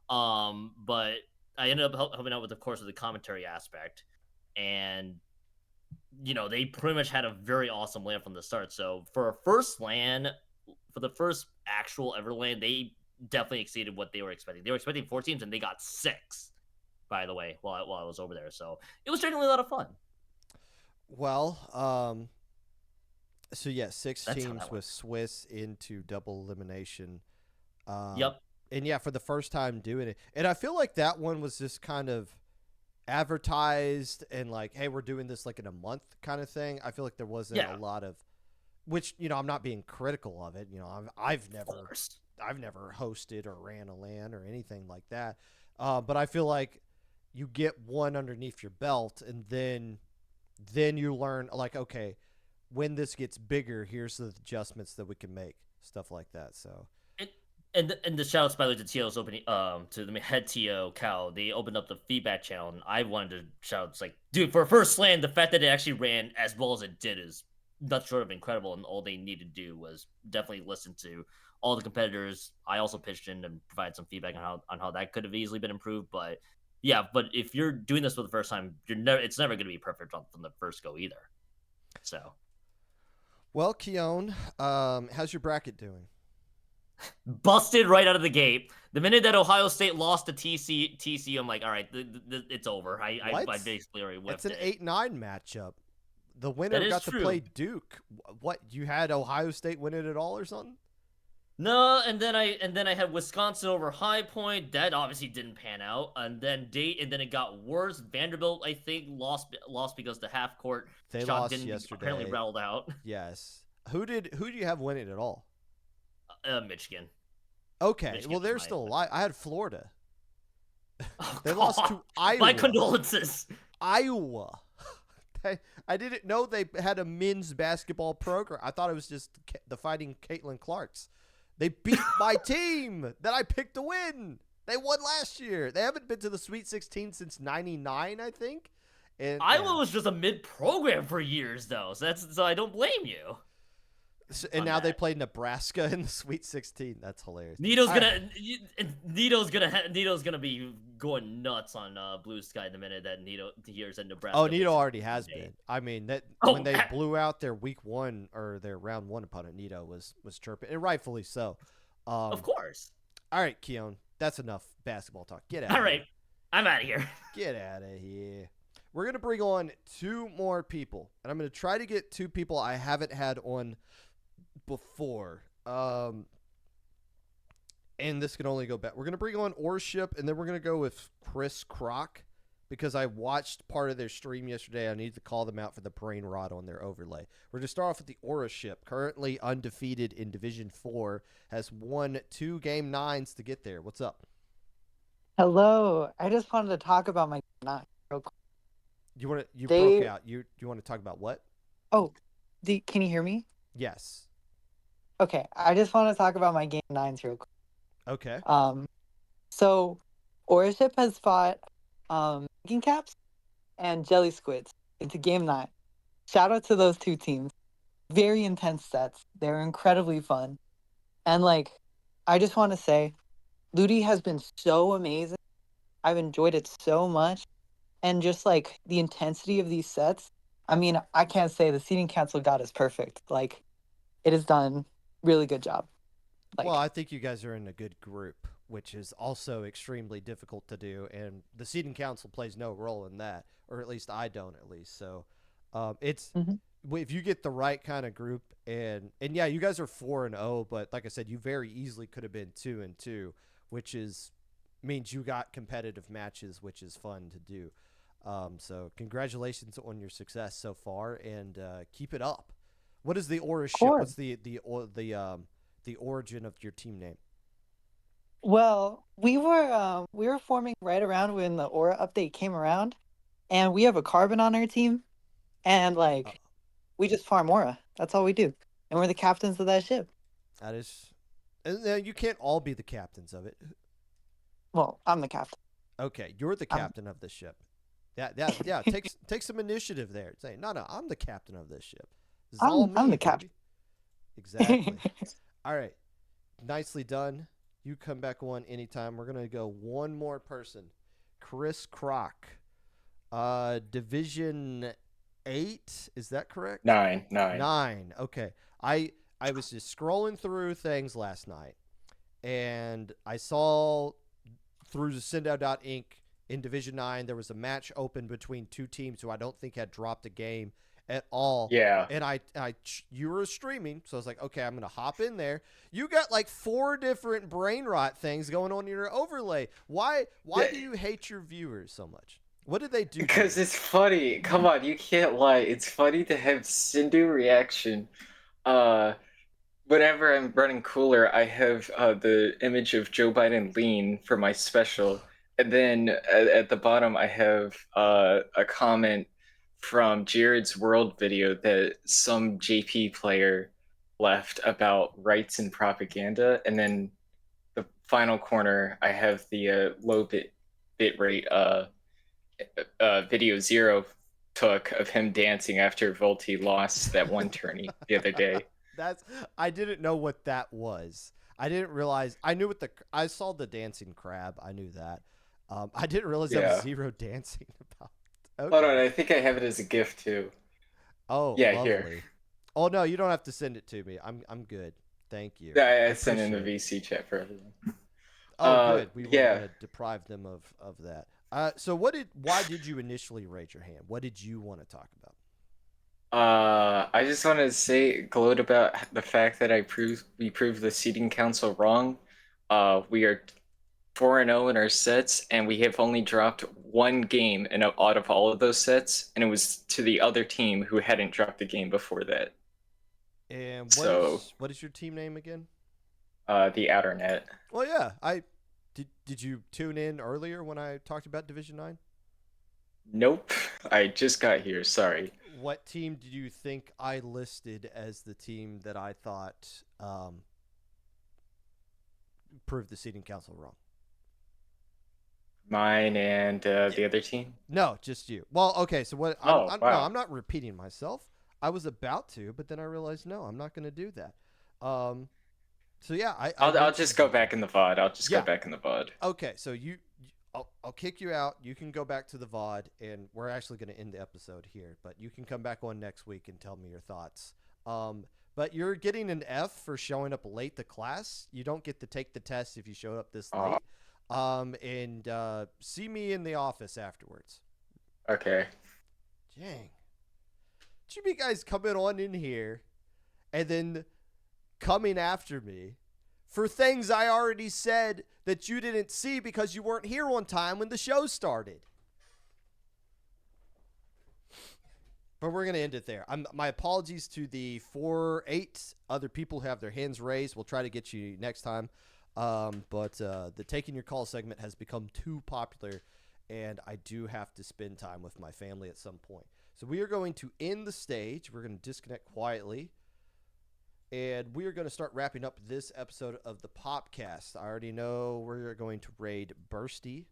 But I ended up helping out with, of course, with the commentary aspect. And, they pretty much had a very awesome LAN from the start. So for a first LAN, for the first actual ever LAN, they definitely exceeded what they were expecting. They were expecting 4 teams, and they got 6, by the way, while I was over there. So it was genuinely a lot of fun. Well, so yeah, 6 teams with Swiss into double elimination. Yep. And yeah, for the first time doing it. And I feel like that one was just kind of advertised and like, hey, we're doing this like in a month kind of thing. I feel like there wasn't a lot of, which, I'm not being critical of it. I've never hosted or ran a LAN or anything like that. But I feel like you get one underneath your belt, and then you learn, like, okay, when this gets bigger, here's the adjustments that we can make, stuff like that. So And the shout outs by the way to TO's opening to the head TO Cal, they opened up the feedback channel and I wanted to shout it's like, dude, for a first slam, the fact that it actually ran as well as it did is not short of incredible, and all they needed to do was definitely listen to all the competitors. I also pitched in and provided some feedback on how that could have easily been improved. But yeah, but if you're doing this for the first time, it's never gonna be perfect from the first go either. So well, Keon, how's your bracket doing? Busted right out of the gate. The minute that Ohio State lost to TCU, I'm like, all right, it's over. I basically already whiffed it. It's an 8-9 matchup. The winner got to play Duke. What, you had Ohio State win it at all or something? No, and then I had Wisconsin over High Point. That obviously didn't pan out. And then it got worse. Vanderbilt, I think, lost because the half court shot didn't yesterday. Apparently rattled out. Yes. Who do you have winning at all? Michigan. Okay, Michigan well they're still alive. I had Florida. They God. lost to Iowa. My condolences. Iowa. I didn't know they had a men's basketball program. I thought it was just the Fighting Caitlin Clarks. They beat my team that I picked to win. They won last year. They haven't been to the Sweet 16 since '99, I think. And Iowa was just a mid-program for years, though. So I don't blame you. And now they play Nebraska in the Sweet 16. That's hilarious. Nito's gonna be going nuts on Blue Sky the minute that Nito hears that Nebraska. Oh, Nito already has been. I mean when they blew out their week 1 or their round 1 opponent, Nito was chirping, and rightfully so. Of course. All right, Keon, that's enough basketball talk. Get out. All right, I'm out of here. Get out of here. We're gonna bring on 2 more people, and I'm gonna try to get 2 people I haven't had on before. And this can only go back. We're going to bring on Orship, and then we're going to go with Chris Croc because I watched part of their stream yesterday. I need to call them out for the brain rot on their overlay. We're going to start off with the Orship, currently undefeated in Division 4, has won 2 Game 9s to get there. What's up? Hello. I just wanted to talk about my Game 9 real quick. You broke out. You want to talk about what? Oh, can you hear me? Yes. Okay, I just want to talk about my Game 9s real quick. Okay. So Orship has fought Thinking Caps and Jelly Squids into Game 9. Shout out to those 2 teams. Very intense sets. They're incredibly fun. And I just want to say, LUTI has been so amazing. I've enjoyed it so much. And just the intensity of these sets, I mean, I can't say the seating council got us perfect. It has done really good job. Well, I think you guys are in a good group, which is also extremely difficult to do, and the seating council plays no role in that, or at least I don't, at least. So, it's if you get the right kind of group, and yeah, you guys are 4-0, but like I said, you very easily could have been 2-2, which means you got competitive matches, which is fun to do. So congratulations on your success so far, and keep it up. What is the Aura ship? What's the origin of your team name? Well, we were forming right around when the Aura update came around, and we have a Carbon on our team, and we just farm Aura. That's all we do, and we're the captains of that ship. That is, and you can't all be the captains of it. Well, I'm the captain. Okay, you're the captain of this ship. Yeah. Take some initiative there. Say, no, I'm the captain of this ship. I'm the captain. Exactly. All right. Nicely done. You come back on anytime. We're going to go one more person. Chris Croc. Division 8. Is that correct? 9. 9. Okay. I was just scrolling through things last night, and I saw through the Sendow.Inc. in Division 9, there was a match open between 2 teams who I don't think had dropped a game at all. Yeah. And you were streaming, so I was like, okay, I'm going to hop in there. You got 4 different brain rot things going on in your overlay. Why do you hate your viewers so much? What did they do? Because it's funny. Come on, you can't lie. It's funny to have Sindu reaction. Whenever I'm running Cooler, I have the image of Joe Biden lean for my special. And then at the bottom, I have a comment from Jared's World video that some JP player left about rights and propaganda. And then final corner, I have the low bit rate video Zero took of him dancing after Volti lost that one tourney the other day. I didn't know what that was. I didn't realize. I saw the dancing crab. I knew that. I didn't realize that was Zero dancing about. Okay. Hold on, I think I have it as a gift too. Oh, yeah, lovely. here. Oh no, you don't have to send it to me. I'm good. Thank you. I sent in the VC chat for everyone. Oh, good. We weren't going to deprive them of that. So why did you initially raise your hand? What did you want to talk about? I just want to gloat about the fact that we proved the seeding council wrong. We are 4-0 in our sets, and we have only dropped one game out of all of those sets, and it was to the other team who hadn't dropped a game before that. And what is your team name again? The Outer Net. Well, yeah, did you tune in earlier when I talked about Division 9? Nope, I just got here. Sorry. What team did you think I listed as the team that I thought proved the seeding council wrong? Mine and the other team? No, just you. Well, okay, so what? Wow. No, I'm not repeating myself. I was about to, but then I realized, no, I'm not going to do that. So yeah, I'll just go back in the VOD. I'll just go back in the VOD. Okay, so I'll kick you out. You can go back to the VOD, and we're actually going to end the episode here. But you can come back on next week and tell me your thoughts. But you're getting an F for showing up late to class. You don't get to take the test if you showed up this late. And see me in the office afterwards. Okay. Dang. Did you guys coming on in here and then coming after me for things I already said that you didn't see because you weren't here on time when the show started? But we're going to end it there. My apologies to the 4-8 other people who have their hands raised. We'll try to get you next time. But the Taking Your Call segment has become too popular, and I do have to spend time with my family at some point. So we are going to end the stage. We're going to disconnect quietly, and we are going to start wrapping up this episode of the Popcast. I already know we're going to raid Bursty,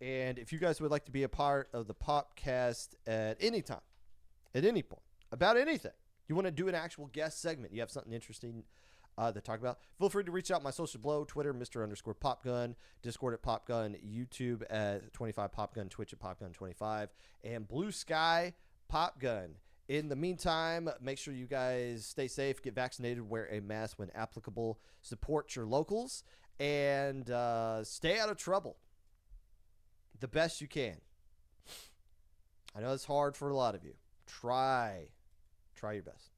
and if you guys would like to be a part of the Popcast at any time, at any point, about anything, you want to do an actual guest segment, you have something interesting to talk about, feel free to reach out my social below: Twitter, Mr_Popgun, Discord at Popgun, YouTube at 25Popgun, Twitch at Popgun25, and Blue Sky Popgun. In the meantime, make sure you guys stay safe, get vaccinated, wear a mask when applicable, support your locals, and stay out of trouble the best you can. I know it's hard for a lot of you. Try your best.